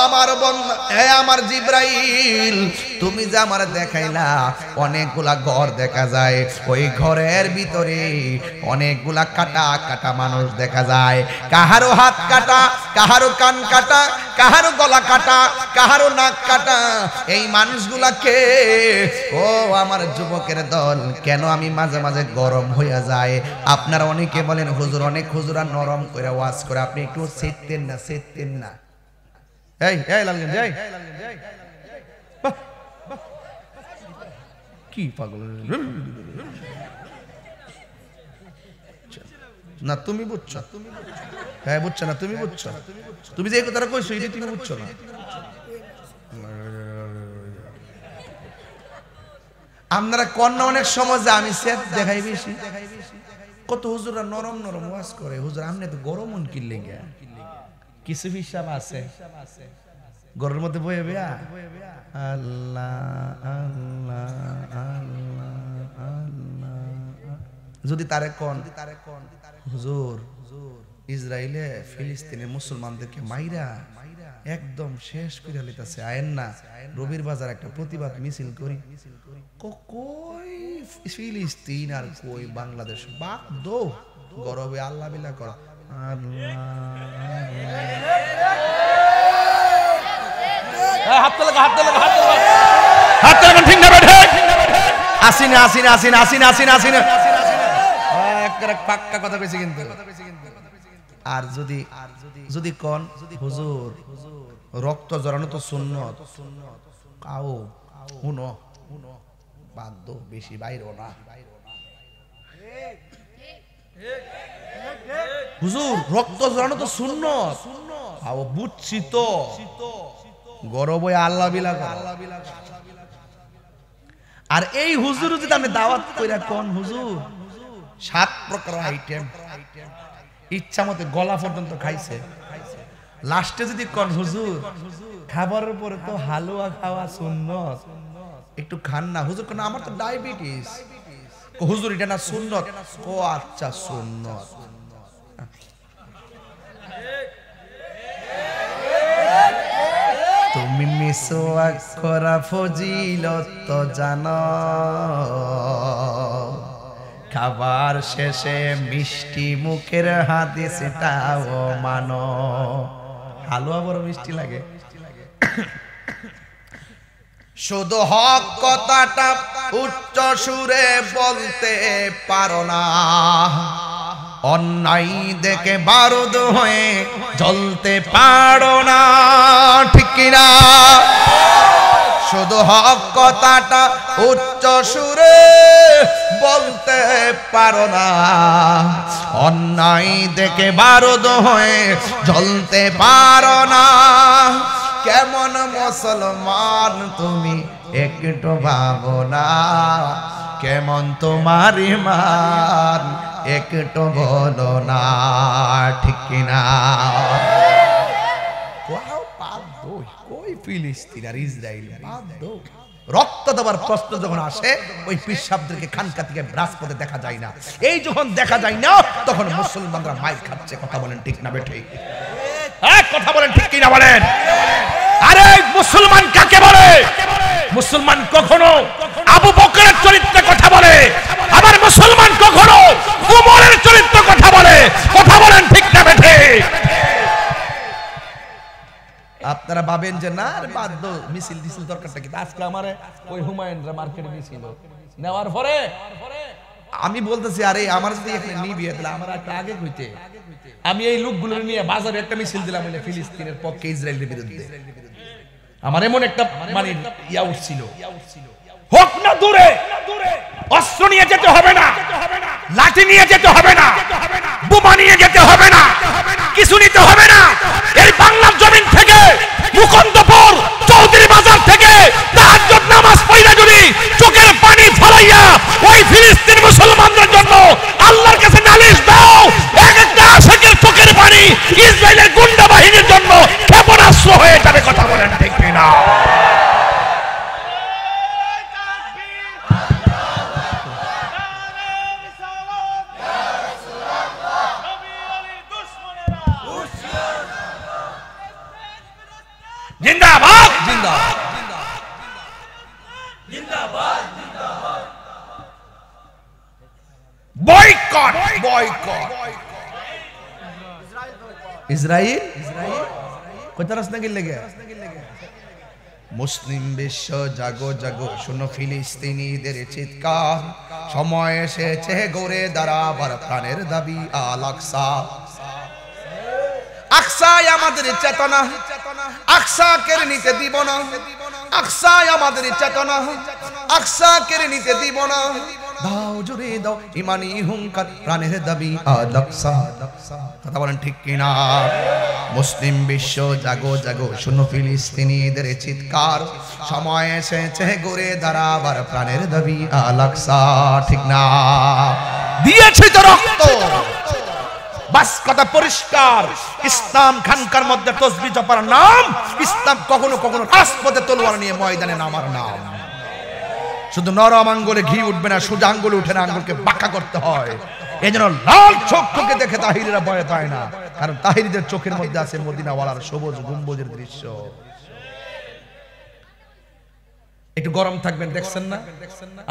আমার বন্ধু, হে আমার জিব্রাইল, তুমি যে আমার দেখাইলা অনেকগুলা ঘর দেখা যায়, ওই ঘরের ভিতরে অনেকগুলা কাটা কাটা মানুষ দেখা যায়। কাহারো হাত কাটা, কাহারো কান কাটা, কাহারো গলা কাটা, কাহারো নাক কাটা। এই মানুষগুলাকে ও আমার যুবকের দল, কেন আমি মাঝে মাঝে গরম হইয়া যায়? আপনারা অনেকে বলেন হুজুর, অনেক হুজুরা নরম করে ওয়াজ করে, আপনি একটু সেটতেন না, সেটতেন না। এই এই লালগঞ্জ, এই কি পাগল না, তুমি বুঝছো? হ্যাঁ বুঝছো না, তুমি বুঝছো? তুমি যে কথাটা কইছো এটা তুমি বুঝছো না। আপনারা কন্যা অনেক সময় যে আমি সেট দেখাই বেশি, কত হুজুরা নরম নরম ওয়াজ করে। হুজুর আপনি তো গরম কিনলে গিয়া কিছু হিসাব আছে ঘরের মধ্যে বয়ে বেয়া আল্লাহ আল্লাহ আল্লাহ আল্লাহ। যদি তারে কোন হুজুর ইসরায়েলে ফিলিস্তিনের মুসলমানদেরকে মাইরা একদম শেষ করে লিতেছে, আয়েন না রবির বাজার একটা প্রতিবাদ মিছিল করি। কই ফিলিস্তিন আর কই বাংলাদেশ, বাক দো গরবে আল্লাহ বিল্লাহ কর। পাক্কা কথা কইছি কিন্তু। আর যদি যদি কোন হুজুর রক্ত জড়ানো তো সুন্নত, কাও শুনো বাধ্য বেশি বাইরও না। হুজুর রক্ত জড়ানো তো সুন্নত, কাও বুঝছি তো গরব আল্লাহ বিলা। আর এই হুজুর যদি আপনি দাওয়াত কইরা কোন হুজুর 7 প্রকার আইটেম ইচ্ছা মতে গলা পর্যন্ত খাইছে, লাস্টে যদি কোন হুজুর খাবারের পরে তো হালুয়া খাওয়া সুন্নত, একটু খান না হুজুর, কোন আমার তো ডায়াবেটিস, হুজুর এটা না সুন্নত, ও আচ্ছা সুন্নত। তুমি মিসওয়াক করা ফজিলত তো জানো, খাবার শেষে মিষ্টি মুখের হাদিসটাও মানো। হালুয়া বড় মিষ্টি লাগে। শুধু হক কথাটা উচ্চ সুরে বলতে পারো না, অন্যায় দেখে বারুদ হয়ে জ্বলতে পারো না, ঠিক কিনা? শুধু হক কথাটা উচ্চ সুরে বলতে পারো না, অন্যায় দেখে বারুদ হয়ে জ্বলতে পারো না। কেমন মুসলমান তুমি একটু ভাবো না, কেমন তোমার ঈমান একটু বলো না, ঠিক কিনা? কই ফিলিস্তিন আর ইসরায়েল রক্ত দেওয়ার প্রশ্ন যখন আসে, ওই পিসাবদেরকে খানকা থেকে রাজপথে দেখা যায় না। এই যখন দেখা যায় না, তখন মুসলমানরা মাইর খাচ্ছে। কথা বলেন ঠিক না বেঠে? কথা বলেন ঠিক কিনা বলেন? আরে মুসলমান কাকে বলে? মুসলমান কখনো আবু বকরের চরিত্রে কথা বলে, আবার মুসলমান কখনো উমরের চরিত্রে কথা বলে। কথা বলেন ঠিক না বেঠে? আপনারা ভাবেন যে না বাধ্য মিছিল দিছিল দরকারটা কি? আজকে আমার ওই হুমায়ুনরা মার্কেটে মিছিল নেওয়ার পরে আমি বলতেছি, আরে আমার যদি এখানে নিবি তাহলে আমার একটা আগে হইতে, আমি এই লোকগুলো নিয়ে বাজারে একটা মিছিল দিলাম ফিলিস্তিনের পক্ষে, ইসরায়েলের বিরুদ্ধে। আমার এমন একটা মানে ইয়া উঠছিল, হোক না দূরে, অস্ত্র নিয়ে যেতে হবে না, লাঠি নিয়ে যেতে হবে না, বোমা নিয়ে যেতে হবে না, কিছু নিতে হবে না। এই বাংলার জমিন থেকে, মুকুন্দপুর চৌধুরী বাজার থেকে তাহাজ্জুদ নামাজ পড়া যদি চোখের পানি ফলাইয়া ওই ফিলিস্তিন মুসলমানদের জন্য আল্লাহর কাছে নালিশ দাও, এক একটা আশিকের চোখের পানি ইসরায়েলের গুন্ডা বাহিনীর জন্য ক্ষেপণাস্ত্র হয়ে যাবে। কথা বলেন ঠিক কিনা? Boycott boycott. ইসরায়েল কোথায় রাস্তা গেলে গে? মুসলিম বিশ্ব জাগো জাগো, শুনো ফিলিস্তিনিদের চিৎকার, সময় এসেছে গড়ে দাঁড়াবার প্রাণের দাবি আল আকসা। আকসায় আমাদের চেতনা, আকসা কেড়ে নিতে দিব না, আকসায় আমাদের চেতনা, আকসা কেড়ে নিতে দিব না। দাও জুড়ে দাও ইমানি হুঙ্কার, প্রাণের দাবি আল আকসা। কথা বলেন ঠিক কিনা? মুসলিম বিশ্ব জাগো জাগো, শুনো ফিলিস্তিনিদের চিৎকার, সময় এসেছে গড়ে দাঁড়াবার প্রাণের দাবি আল আকসা। ঠিক না? দিয়েছি তো রক্ত, বাস কথা পরিষ্কার। ইসলাম খানকার মধ্যে তসবিহ জপার নাম, ইসলাম কখনো কখনো রাজপথে তলোয়ার নিয়ে ময়দানে নামার নাম। শুধু নরম আঙ্গুলে ঘি উঠবে না, সোজা আঙ্গুলে উঠে না, আঙ্গুলকে বাঁকা করতে হয়। এই জন্য লাল চোখকে দেখে তাহিরিরা ভয় পায় না, কারণ তাহিরিদের চোখের মধ্যে আছে মদিনাওয়ালার সবুজ গম্বুজের দৃশ্য। একটু গরম থাকবেন, দেখছেন না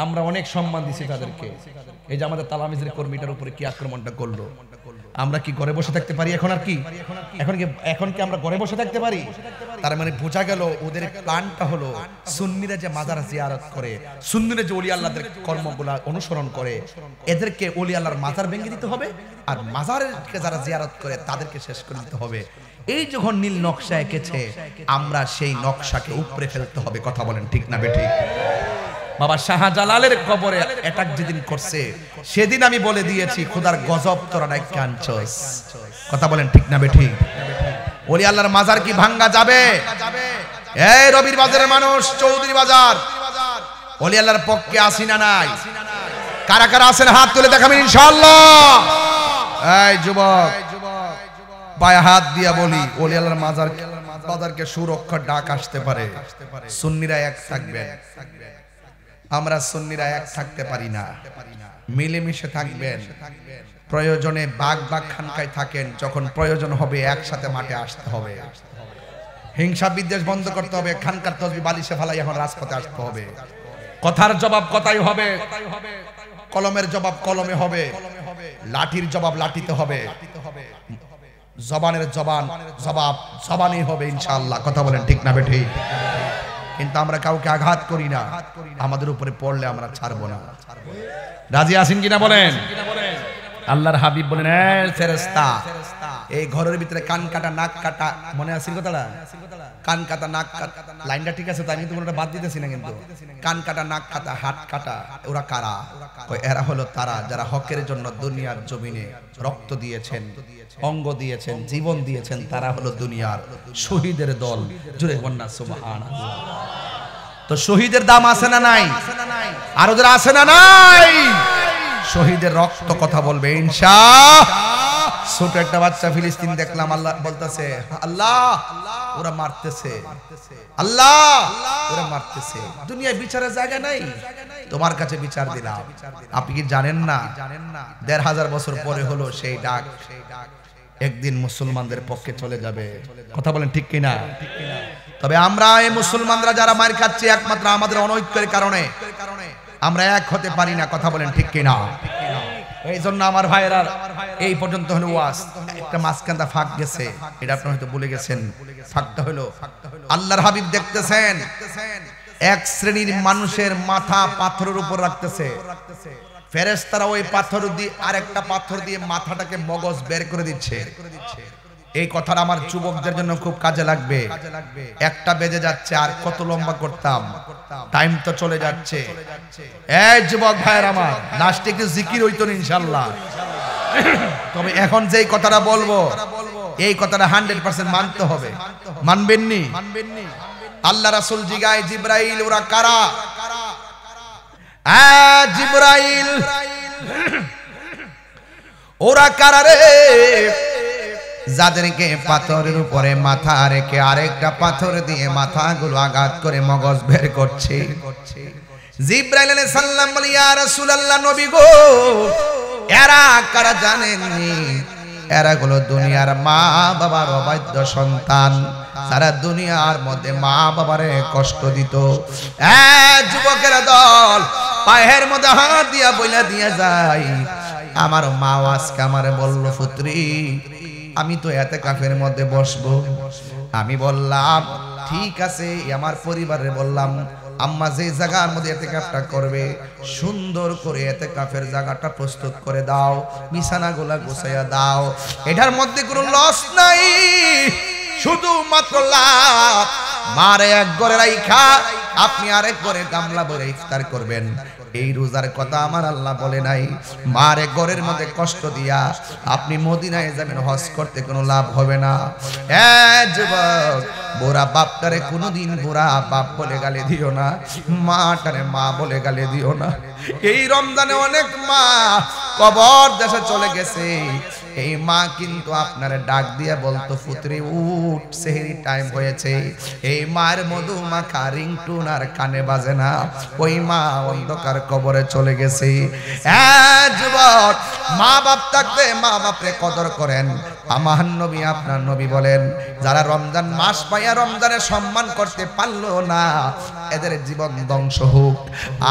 আমরা অনেক সম্মান দিছি তাদেরকে। এই যে আমাদের তালামিজের কর্মীটার উপরে কি আক্রমণটা করলো, আমরা কি ঘরে বসে থাকতে পারি? এখন আর কি এখন কি আমরা ঘরে বসে থাকতে পারি? তার মানে বোঝা গেল ওদের প্ল্যানটা হলো সুন্নিরা যে মাজার জিয়ারত করে, সুন্নিরা যে ওলি আল্লাহদের কর্মগুলা অনুসরণ করে, এদেরকে ওলি আল্লাহর মাজার ভেঙে দিতে হবে, আর মাজারকে যারা জিয়ারত করে তাদেরকে শেষ করে দিতে হবে। এই যখন নীল নকশা এঁকেছে, আমরা সেই নকশাকে উপড়ে ফেলতে হবে। কথা বলেন ঠিক না বেঠিক? বাবা শাহজালালের কবরে অ্যাটাক যেদিন করছে, সেদিন আমি বলে দিয়েছি খোদার গজব তোরা ডাইকে আনছস। কথা বলেন ঠিক না বেঠিক? ওলি আল্লাহর মাজার কি ভাঙ্গা যাবে? এই রবির বাজারের মানুষ, চৌধুরী বাজার, ওলি আল্লাহর পক্ষে আসি না নাই? কারা কারা আছেন হাত তুলে দেখাবেন ইনশাআল্লাহ। এই যুবক পায়ে হাত দিয়া বলি, ওলি আল্লাহর মাজারকে সুরক্ষার ডাক আসতে পারে। সুন্নিরা এক থাকবেন, আমরা সুন্নিরা এক থাকতে পারি না, মিলেমিশে থাকবেন। প্রয়োজনে বাগ বাগ খানকায় থাকেন, যখন প্রয়োজন হবে একসাথে মাঠে আসতে হবে। হিংসা বিদ্বেষ বন্ধ করতে হবে। খানকার তসবিহ বালিশে ফেলাই এখন রাজপথে আসতে হবে। কথার জবাব কথাই হবে, কলমের জবাব কলমে হবে, লাঠির জবাব লাঠিতে হবে, জবানের জবাব জবানই হবে ইনশাআল্লাহ। কথা বলেন ঠিক না বেঠিক? কিন্তু আমরা কাউকে আঘাত করি না, আমাদের উপরে পড়লে আমরা ছাড়বো না। রাজি আছেন কিনা বলেন? আল্লাহর হাবিব বলেন, ফেরেশতা এই ঘরের ভিতরে কান কাটা নাক কাটা, মনে আছে কথাটা? কান কাটা নাক কাটা, লাইনটা ঠিক আছে তো? আমি তো কোনটা বাদ দিতেছি না। কিন্তু কান কাটা নাক কাটা হাত কাটা, ওরা কারা? এরা হলো তারা যারা হকের জন্য দুনিয়ার জমিনে রক্ত দিয়েছেন, অঙ্গ দিয়েছেন, জীবন দিয়েছেন। তারা হলো দুনিয়ার শহীদের দল। জোরে বন্যা সুবহানাল্লাহ। তো শহীদের দাম আছে না নাই? আর ওদের আছে না নাই? শহীদের রক্ত কথা বলবে ইনশাআল্লাহ। ছোট একটা বাচ্চা ফিলিস্তিন দেখলাম, আল্লাহ বলতেছে, আল্লাহ ওরা মারতেছে, আল্লাহ ওরা মারতেছে। দুনিয়ায় বিচারের জায়গা নাই, তোমার কাছে বিচার দিলাম। আপনি কি জানেন না ১৫০০ বছর পরে হলো সেই ডাক একদিন মুসলমানদের পক্ষে চলে যাবে। কথা বলেন ঠিক কিনা? তবে আমরা এই মুসলমানরা যারা মার খাচ্ছি, একমাত্র আমাদের অনৈক্যের কারণে আমরা এক হতে পারি না। কথা বলেন ঠিক কিনা? এই জন্য আমার ভাইয়েরা এই পর্যন্ত হলো ওয়াজ। একটা মাঝখানটা ফাঁক গেছে, এটা আপনি হয়তো ভুলে গেছেন। ফাঁকটা হলো আল্লাহর হাবিব দেখতেছেন এক শ্রেণীর মানুষের মাথা পাথরের উপর রাখতেছে, ফেরেশতারা ওই পাথর দিয়ে আরেকটা পাথর দিয়ে মাথাটাকে মগজ বের করে দিচ্ছে। এই কথাটা আমার যুবকদের জন্য খুব কাজে লাগবে। একটা বেজে যাচ্ছে, আর কত লম্বা করতাম, টাইম তো চলে যাচ্ছে। এই যুবক ভাইয়ের আমার, লাস্টে একটু জিকির হইতো না ইনশাআল্লাহ। তবে এখন যেই কথাটা বলবো, এই কথাটা 100% মানতে হবে। মানবেননি? আল্লাহ রাসূল জিগায়, জিবরাইল ওরা কারা? জিবরাইল ওরা কারা রে? যাদেরকে পাথরের উপরে মাথা রেখে আরেকটা পাথর দিয়ে মাথাগুলো আঘাত করে মগজ বের করছে। জিবরাইল আলাইহিস সালাম বলে, ইয়া রাসূলুল্লাহ, নবী গো, এরা কারা জানেননি? এরা হলো দুনিয়ার মা বাবার অবাধ্য সন্তান, সারা দুনিয়ার মধ্যে মা বাবারে কষ্ট দিত। যুবকের দল পায়ের মধ্যে হাত দিয়া বইলা দিয়ে যায়, আমার মা আজকে আমারে বলল, পুত্রী আমি তো ইতিকাফের মধ্যে বসবো। আমি বললাম ঠিক আছে। আমার পরিবারে বললাম, আম্মা যে জায়গার মধ্যে ইতিকাফটা করবে সুন্দর করে ইতিকাফের জায়গাটা প্রস্তুত করে দাও, বিছানাগুলা গুছাইয়া দাও, এটার মধ্যে কোনো লস নাই, শুধুমাত্র লাভ। মারে এক ঘরে রাইখা আপনি আরেক ঘরে গামলা ভরে ইফতার করবেন। এই রোজার কথা আমার আল্লাহ বলে নাই। মারে ঘরের মধ্যে কষ্ট দিয়া আপনি মদিনায় যাবেন, হজ করতে কোনো লাভ হবে না। যুবক, বুড়া বাপটারে কোনোদিন বুড়া বাপ বলে গালি দিও না, মাটারে মা বলে গালি দিও না। এই রমজানে অনেক মা কবর দেশে চলে গেছে। এই মা কিন্তু আপনারে ডাক দিয়া বলতো, পুত্রী উঠ, সেহরি টাইম হয়েছে। এই মায়ের মধু মাখা রিংটুন আর কানে বাজে না। ওই মা অন্ধকার কবরে চলে গেছে। যুবক, মা বাপ থাকতে মা বাপরে কদর করেন। আমার নবী, আপনার নবী বলেন, যারা রমজান মাস পাইয়া রমজানের সম্মান করতে পারলো না, এদের জীবন ধ্বংস হোক।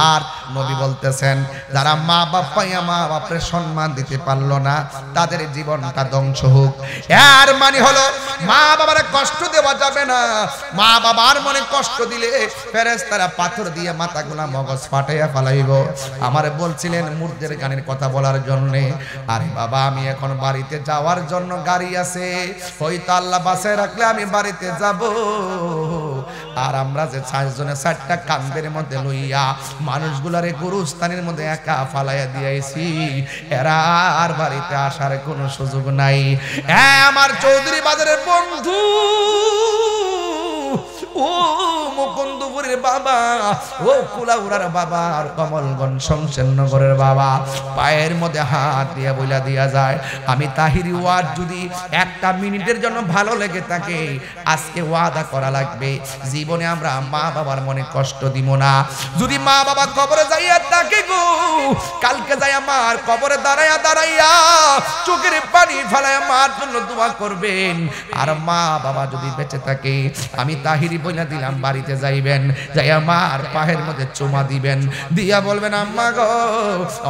আর নবী বলতেছেন, যারা মা বাপ পাইয়া মা বাপরে সম্মান দিতে পারলো না, তাদের জীবনটা ধ্বংস হোক। এর মানে হলো মা বাবার কষ্ট দেওয়া যাবে না। মা বাবার মনে কষ্ট দিলে ফেরেশতারা পাথর দিয়ে মাথাগুলা মগজ ফাটাইয়া ফেলাইব। আমারে বলছিলেন মুর্দের গানের কথা বলার জন্য। আরে বাবা, আমি এখন বাড়িতে যাওয়ার জন্য গাড়ি আছে, হয়তো আল্লাহ বাসায় রাখলে আমি বাড়িতে যাব। আর আমরা যে 4 জনে 4টা কান্দের মধ্যে লইয়া মানুষগুলারে গুরুস্থানের মধ্যে একা ফালাইয়া দিয়েছি, এরা আর বাড়িতে আসার কোনো সুযোগ নাই। আমার চৌধুরী বাজারের বন্ধু, ও মুকুন্দপুরের বাবা, ও কুলাউড়ার বাবা, আর কমলগঞ্জ শমশেরনগরের বাবা, পায়ের মধ্যে হাত দিয়ে বইলা দিয়া যায়, আমি তাহিরি ওয়াজ যদি 1 মিনিটের জন্য ভালো লেগে থাকে, আজকে ওয়াদা করা লাগবে জীবনে আমরা মা বাবার মনে কষ্ট দিব না। যদি মা বাবা কবরে যাইয়া থাকে গো, কালকে যাই আমার কবরে দাঁড়াইয়া চোখের পানি ফেলাইয়া মার জন্য দোয়া করবেন। আর মা বাবা যদি বেঁচে থাকে, আমি তাহিরি বইলা দিলাম, বাড়িতে যাইবেন, যাইয়া মার পায়ের মধ্যে চুমা দিবেন, দিয়া বলবেন, আম্মা গো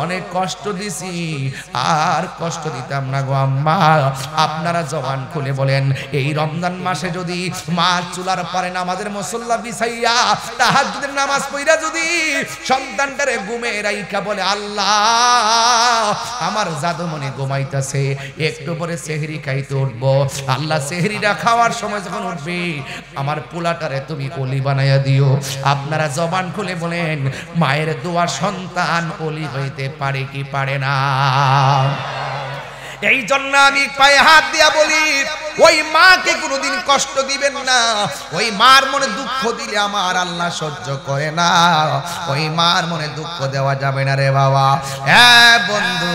অনেক কষ্ট দিছি, আর কষ্ট দিতাম না গো আম্মা। আপনারা জবান খুলে বলেন, এই রমজান মাসে যদি মা চুলার পারে নামাজের মুসল্লা বিছাইয়া তাহাজ্জুদের নামাজ পড়া যদি সন্তানটারে ঘুমে রাইখা বলে, আল্লাহ আমার জাদুমণি ঘুমাইতেছে, একটু পরে সেহরি খাইতে উঠবো, আল্লাহ সেহরিটা খাওয়ার সময় যখন উঠবে আমার পোলাটারে তুমি অলি বানাইয়া দিও। আপনারা জবান খুলে বলেন, মায়ের দোয়া সন্তান অলি হইতে পারে কি পারে না? এই জন্য আমি পায়ে হাত দিয়া বলি, ওই মাকে কোনোদিন কষ্ট দিবেন না। ওই মার মনে দুঃখ দিলে আমার আল্লাহ সহ্য করে না। ওই মার মনে দুঃখ দেওয়া যাবে না রে বাবা। হ্যাঁ বন্ধু,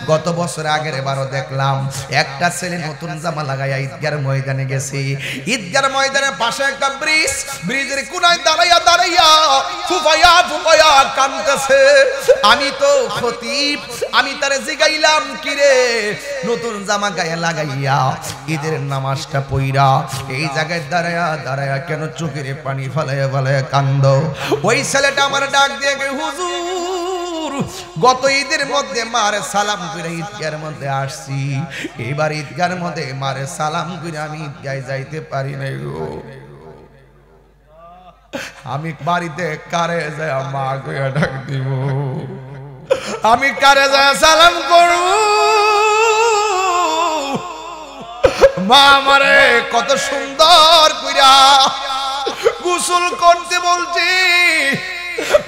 গত বছর আগের বারও দেখলাম একটা ছেলে নতুন জামা লাগাইয়া ঈদগার ময়দানে গেছি। ঈদগার ময়দানের পাশে একটা ব্রিজের কোনায় দাঁড়াইয়া ফুফাইয়া কাঁদতেছে। আমি তো খতিব, আমি তারে জিগাইলাম, কিরে নতুন জামা গায়ে লাগাইয়া ঈদের নামাজটা পইরা এই জায়গায় দাঁড়ায়া কেন চোখের পানি ফেলাইয়া কান্দ? ওই ছেলেটা আমার ডাক দিয়ে গে, হুজুর গত ঈদের মধ্যে মারে সালাম করে ঈদগার মধ্যে আসছি, এবার ঈদগার মধ্যে মারে সালাম করে আমি ঈদগায় যাইতে পারি নাই গো। আমি বাড়িতে কারে যায় মা কইয়া ডাক দিব? আমি কারে যায় সালাম করব? মা আমারে কত সুন্দর কইরা গোসল করতে বলছি,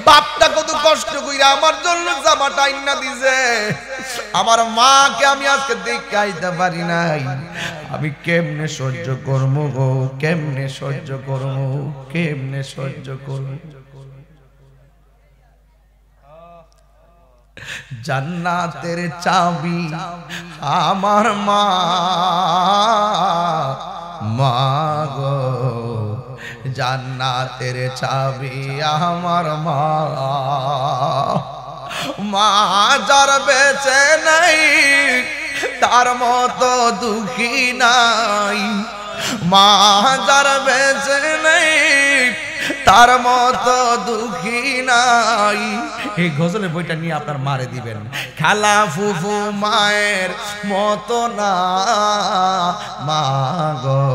বাপটা কত কষ্ট কইরা আমার জন্য জামাটা আইনা দিছে। আমার মাকে আমি আজকে দেখাইতে পারি নাই। আমি কেমনে সহ্য করবো গো, কেমনে সহ্য করবো, কেমনে সহ্য করবো? জান্নাতের চাবি আমার মা, মা গো জান্নাতের চাবি আমার মা। মা যার বেঁচে নাই তার মতো দুঃখী নাই, মা যার বেঁচে নাই তার মতো দুঃখী নাই। এই গজলের বইটা নিয়ে আপনার মারে দিবেন। খালা ফুফু মায়ের মতো না মা গো,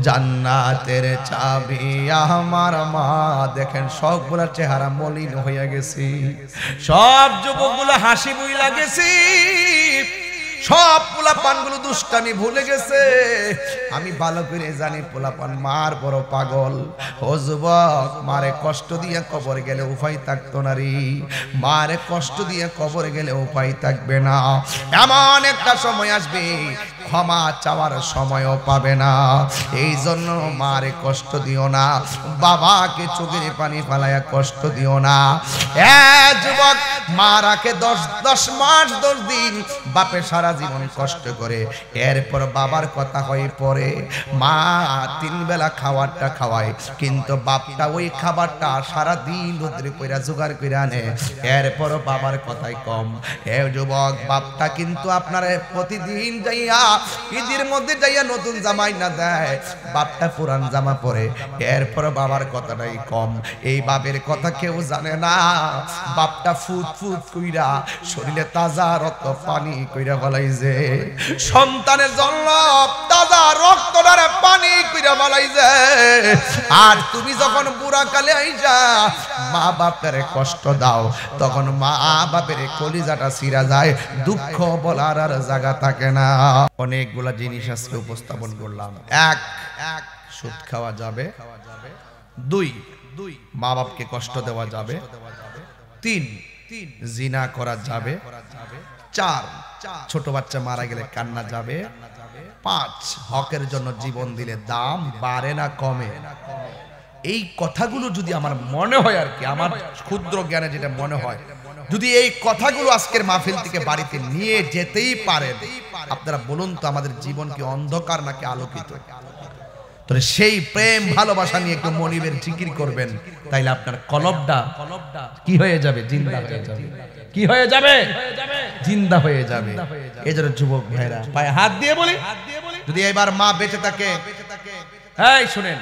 জান্নাতের চাবি আমার মা। দেখেন সবগুলা চেহারা মলিন হয়ে গেছি, সব যুবকগুলো হাসি বইলা গেছি, সব পোলাপানগুলো দুষ্টামি ভুলে গেছে। আমি ভালো করে জানি পোলাপান মার বড় পাগল। ও যুবক, মারে কষ্ট দিয়ে কবর গেলে উপায় থাকতো না রে, মারে কষ্ট দিয়ে কবর গেলে উপায় থাকবে না। এমন একটা সময় আসবে ক্ষমা চাওয়ার সময়ও পাবে না। এই জন্য মারে কষ্ট দিও না, বাবাকে চোখের পানি ফালাইয়া কষ্ট দিও না। যুবক, মা রাখে 10 মাস 10 দিন, বাপে সারা জীবন কষ্ট করে, এরপর বাবার কথা হয়ে পড়ে। মা 3 বেলা খাবারটা খাওয়ায়, কিন্তু বাপটা ওই খাবারটা সারা দিন রোদ্রে কইরা জোগাড় করে আনে, এরপর বাবার কথাই কম। এ যুবক, বাপটা কিন্তু আপনার প্রতিদিন যাইয়া ঈদের মধ্যে যাইয়া নতুন জামাই না দেয়, বাপটা পুরান জামা পরে, এরপর বাবার কথাটাই কম। এই বাপের কথা কেউ জানে না। বাপটা ফুট ফুট কইরা শরীরে তাজা রক্ত পানি কইরা বলাইছে, সন্তানের জন্য তাজা রক্তটারে পানি কইরা বলাইছে। আর তুমি যখন বুড়া কালে আইসা মা বাপের কষ্ট দাও, তখন মা বাপের কলিজাটা ছিঁড়া যায়, দুঃখ বলার আর জায়গা থাকে না। অনেকগুলা জিনিস আজকে উপস্থাপন করলাম। 1, সুদ খাওয়া যাবে। 2, মা বাপকে কষ্ট দেওয়া যাবে। 3, জিনা করা যাবে। 4, ছোট বাচ্চা মারা গেলে কান্না যাবে। 5, হকের জন্য জীবন দিলে দাম বাড়ে না কমে। এই কথাগুলো যদি আমার মনে হয়, আর কি আমার ক্ষুদ্র জ্ঞানে যেটা মনে হয়, যদি এই কথাগুলো আজকের মাহফিল থেকে বাড়িতে নিয়ে যেতেই পারেন, আপনারা বলুন তো আমাদের জীবন কি অন্ধকার নাকি আলোকিত? তো সেই প্রেম ভালোবাসা নিয়ে একটু মনিবের জিকির করবেন, তাইলে আপনার কলবটা কি হয়ে যাবে? জিন্দা হয়ে যাবে। কি হয়ে যাবে? জিন্দা হয়ে যাবে। এজন্য যুবক ভাইরা পায়ে হাত দিয়ে বলি, যদি এবার মা বেঁচে থাকে, এই শুনেন,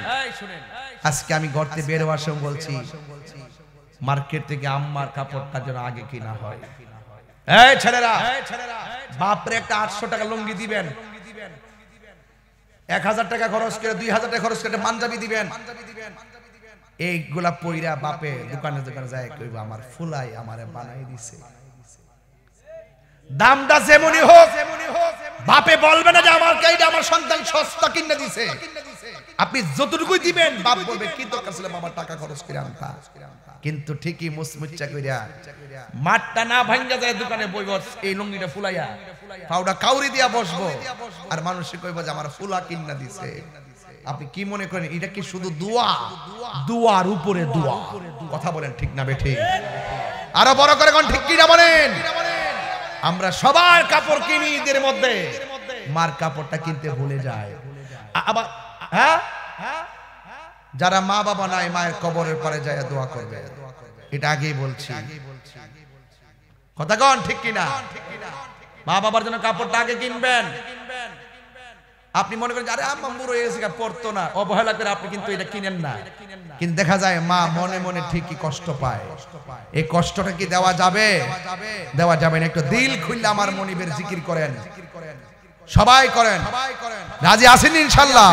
আজকে আমি ঘর থেকে বের হওয়ার সময় বলছি, মার্কেট থেকে আম্মার কাপড়টা যেন আগে কিনা হয়। এই ছেলেরা, বাপরে একটা 800 টাকা লুঙ্গি দিবেন, 1000 টাকা খরচ করে, 2000 টাকা খরচ করে পাঞ্জাবি দিবেন। এইগুলা পইরা বাপে দোকানে দোকানে যায় কইবা আমার ফুলাই আমারে বানাই দিছে। দামটা যেমনই হোক, বাপে বলবে না যে আমার কাইটা আমার সন্তান সস্তা কিনে দিছে। আপনি যতটুকুই দিবেন, বাপ বলবে কি দরকার ছিল বাবা টাকা খরচ করে আনতা। কিন্তু ঠিকই মুসমুচ্চা কইরা মাঠটা না ভাঙ্গা যায় দোকানে বইব, এই লুঙ্গিটা ফুলাইয়া পাউডা কাউরি দিয়া বসবো, আর মানুষে কইব যে আমার ফুলা কিনা দিছে। আপনি কি মনে করেন এটা কি শুধু দোয়া? দোয়ার উপরে দোয়া। কথা বলেন ঠিক না বেঠিক? আরো বড় করে কোন ঠিক কি না বলেন? আমরা সবার কাপড় কিনি, ঈদের মধ্যে মার কাপড়টা কিনতে ভুলে যায়। আবার হ্যাঁ, যারা মা বাবা নাই, মায়ের কবরের পরে যায় দোয়া করবে, এটা আগেই বলছি। কথা কোন ঠিক কিনা? মা বাবার জন্য কাপড়টা আগে কিনবেন। আপনি মনে করেন আরে আম্মা বুড়ো হয়ে গেছে পড়তো না, অবহেলা করে আপনি কিন্তু এটা কিনেন না, কিন্তু দেখা যায় মা মনে মনে ঠিকই কষ্ট পায়। এই কষ্টটা কি দেওয়া যাবে? দেওয়া যাবে না। একটু দিল খুললে আমার মনিবের জিকির করেন, সবাই করেন। রাজি আছেন ইনশাআল্লাহ?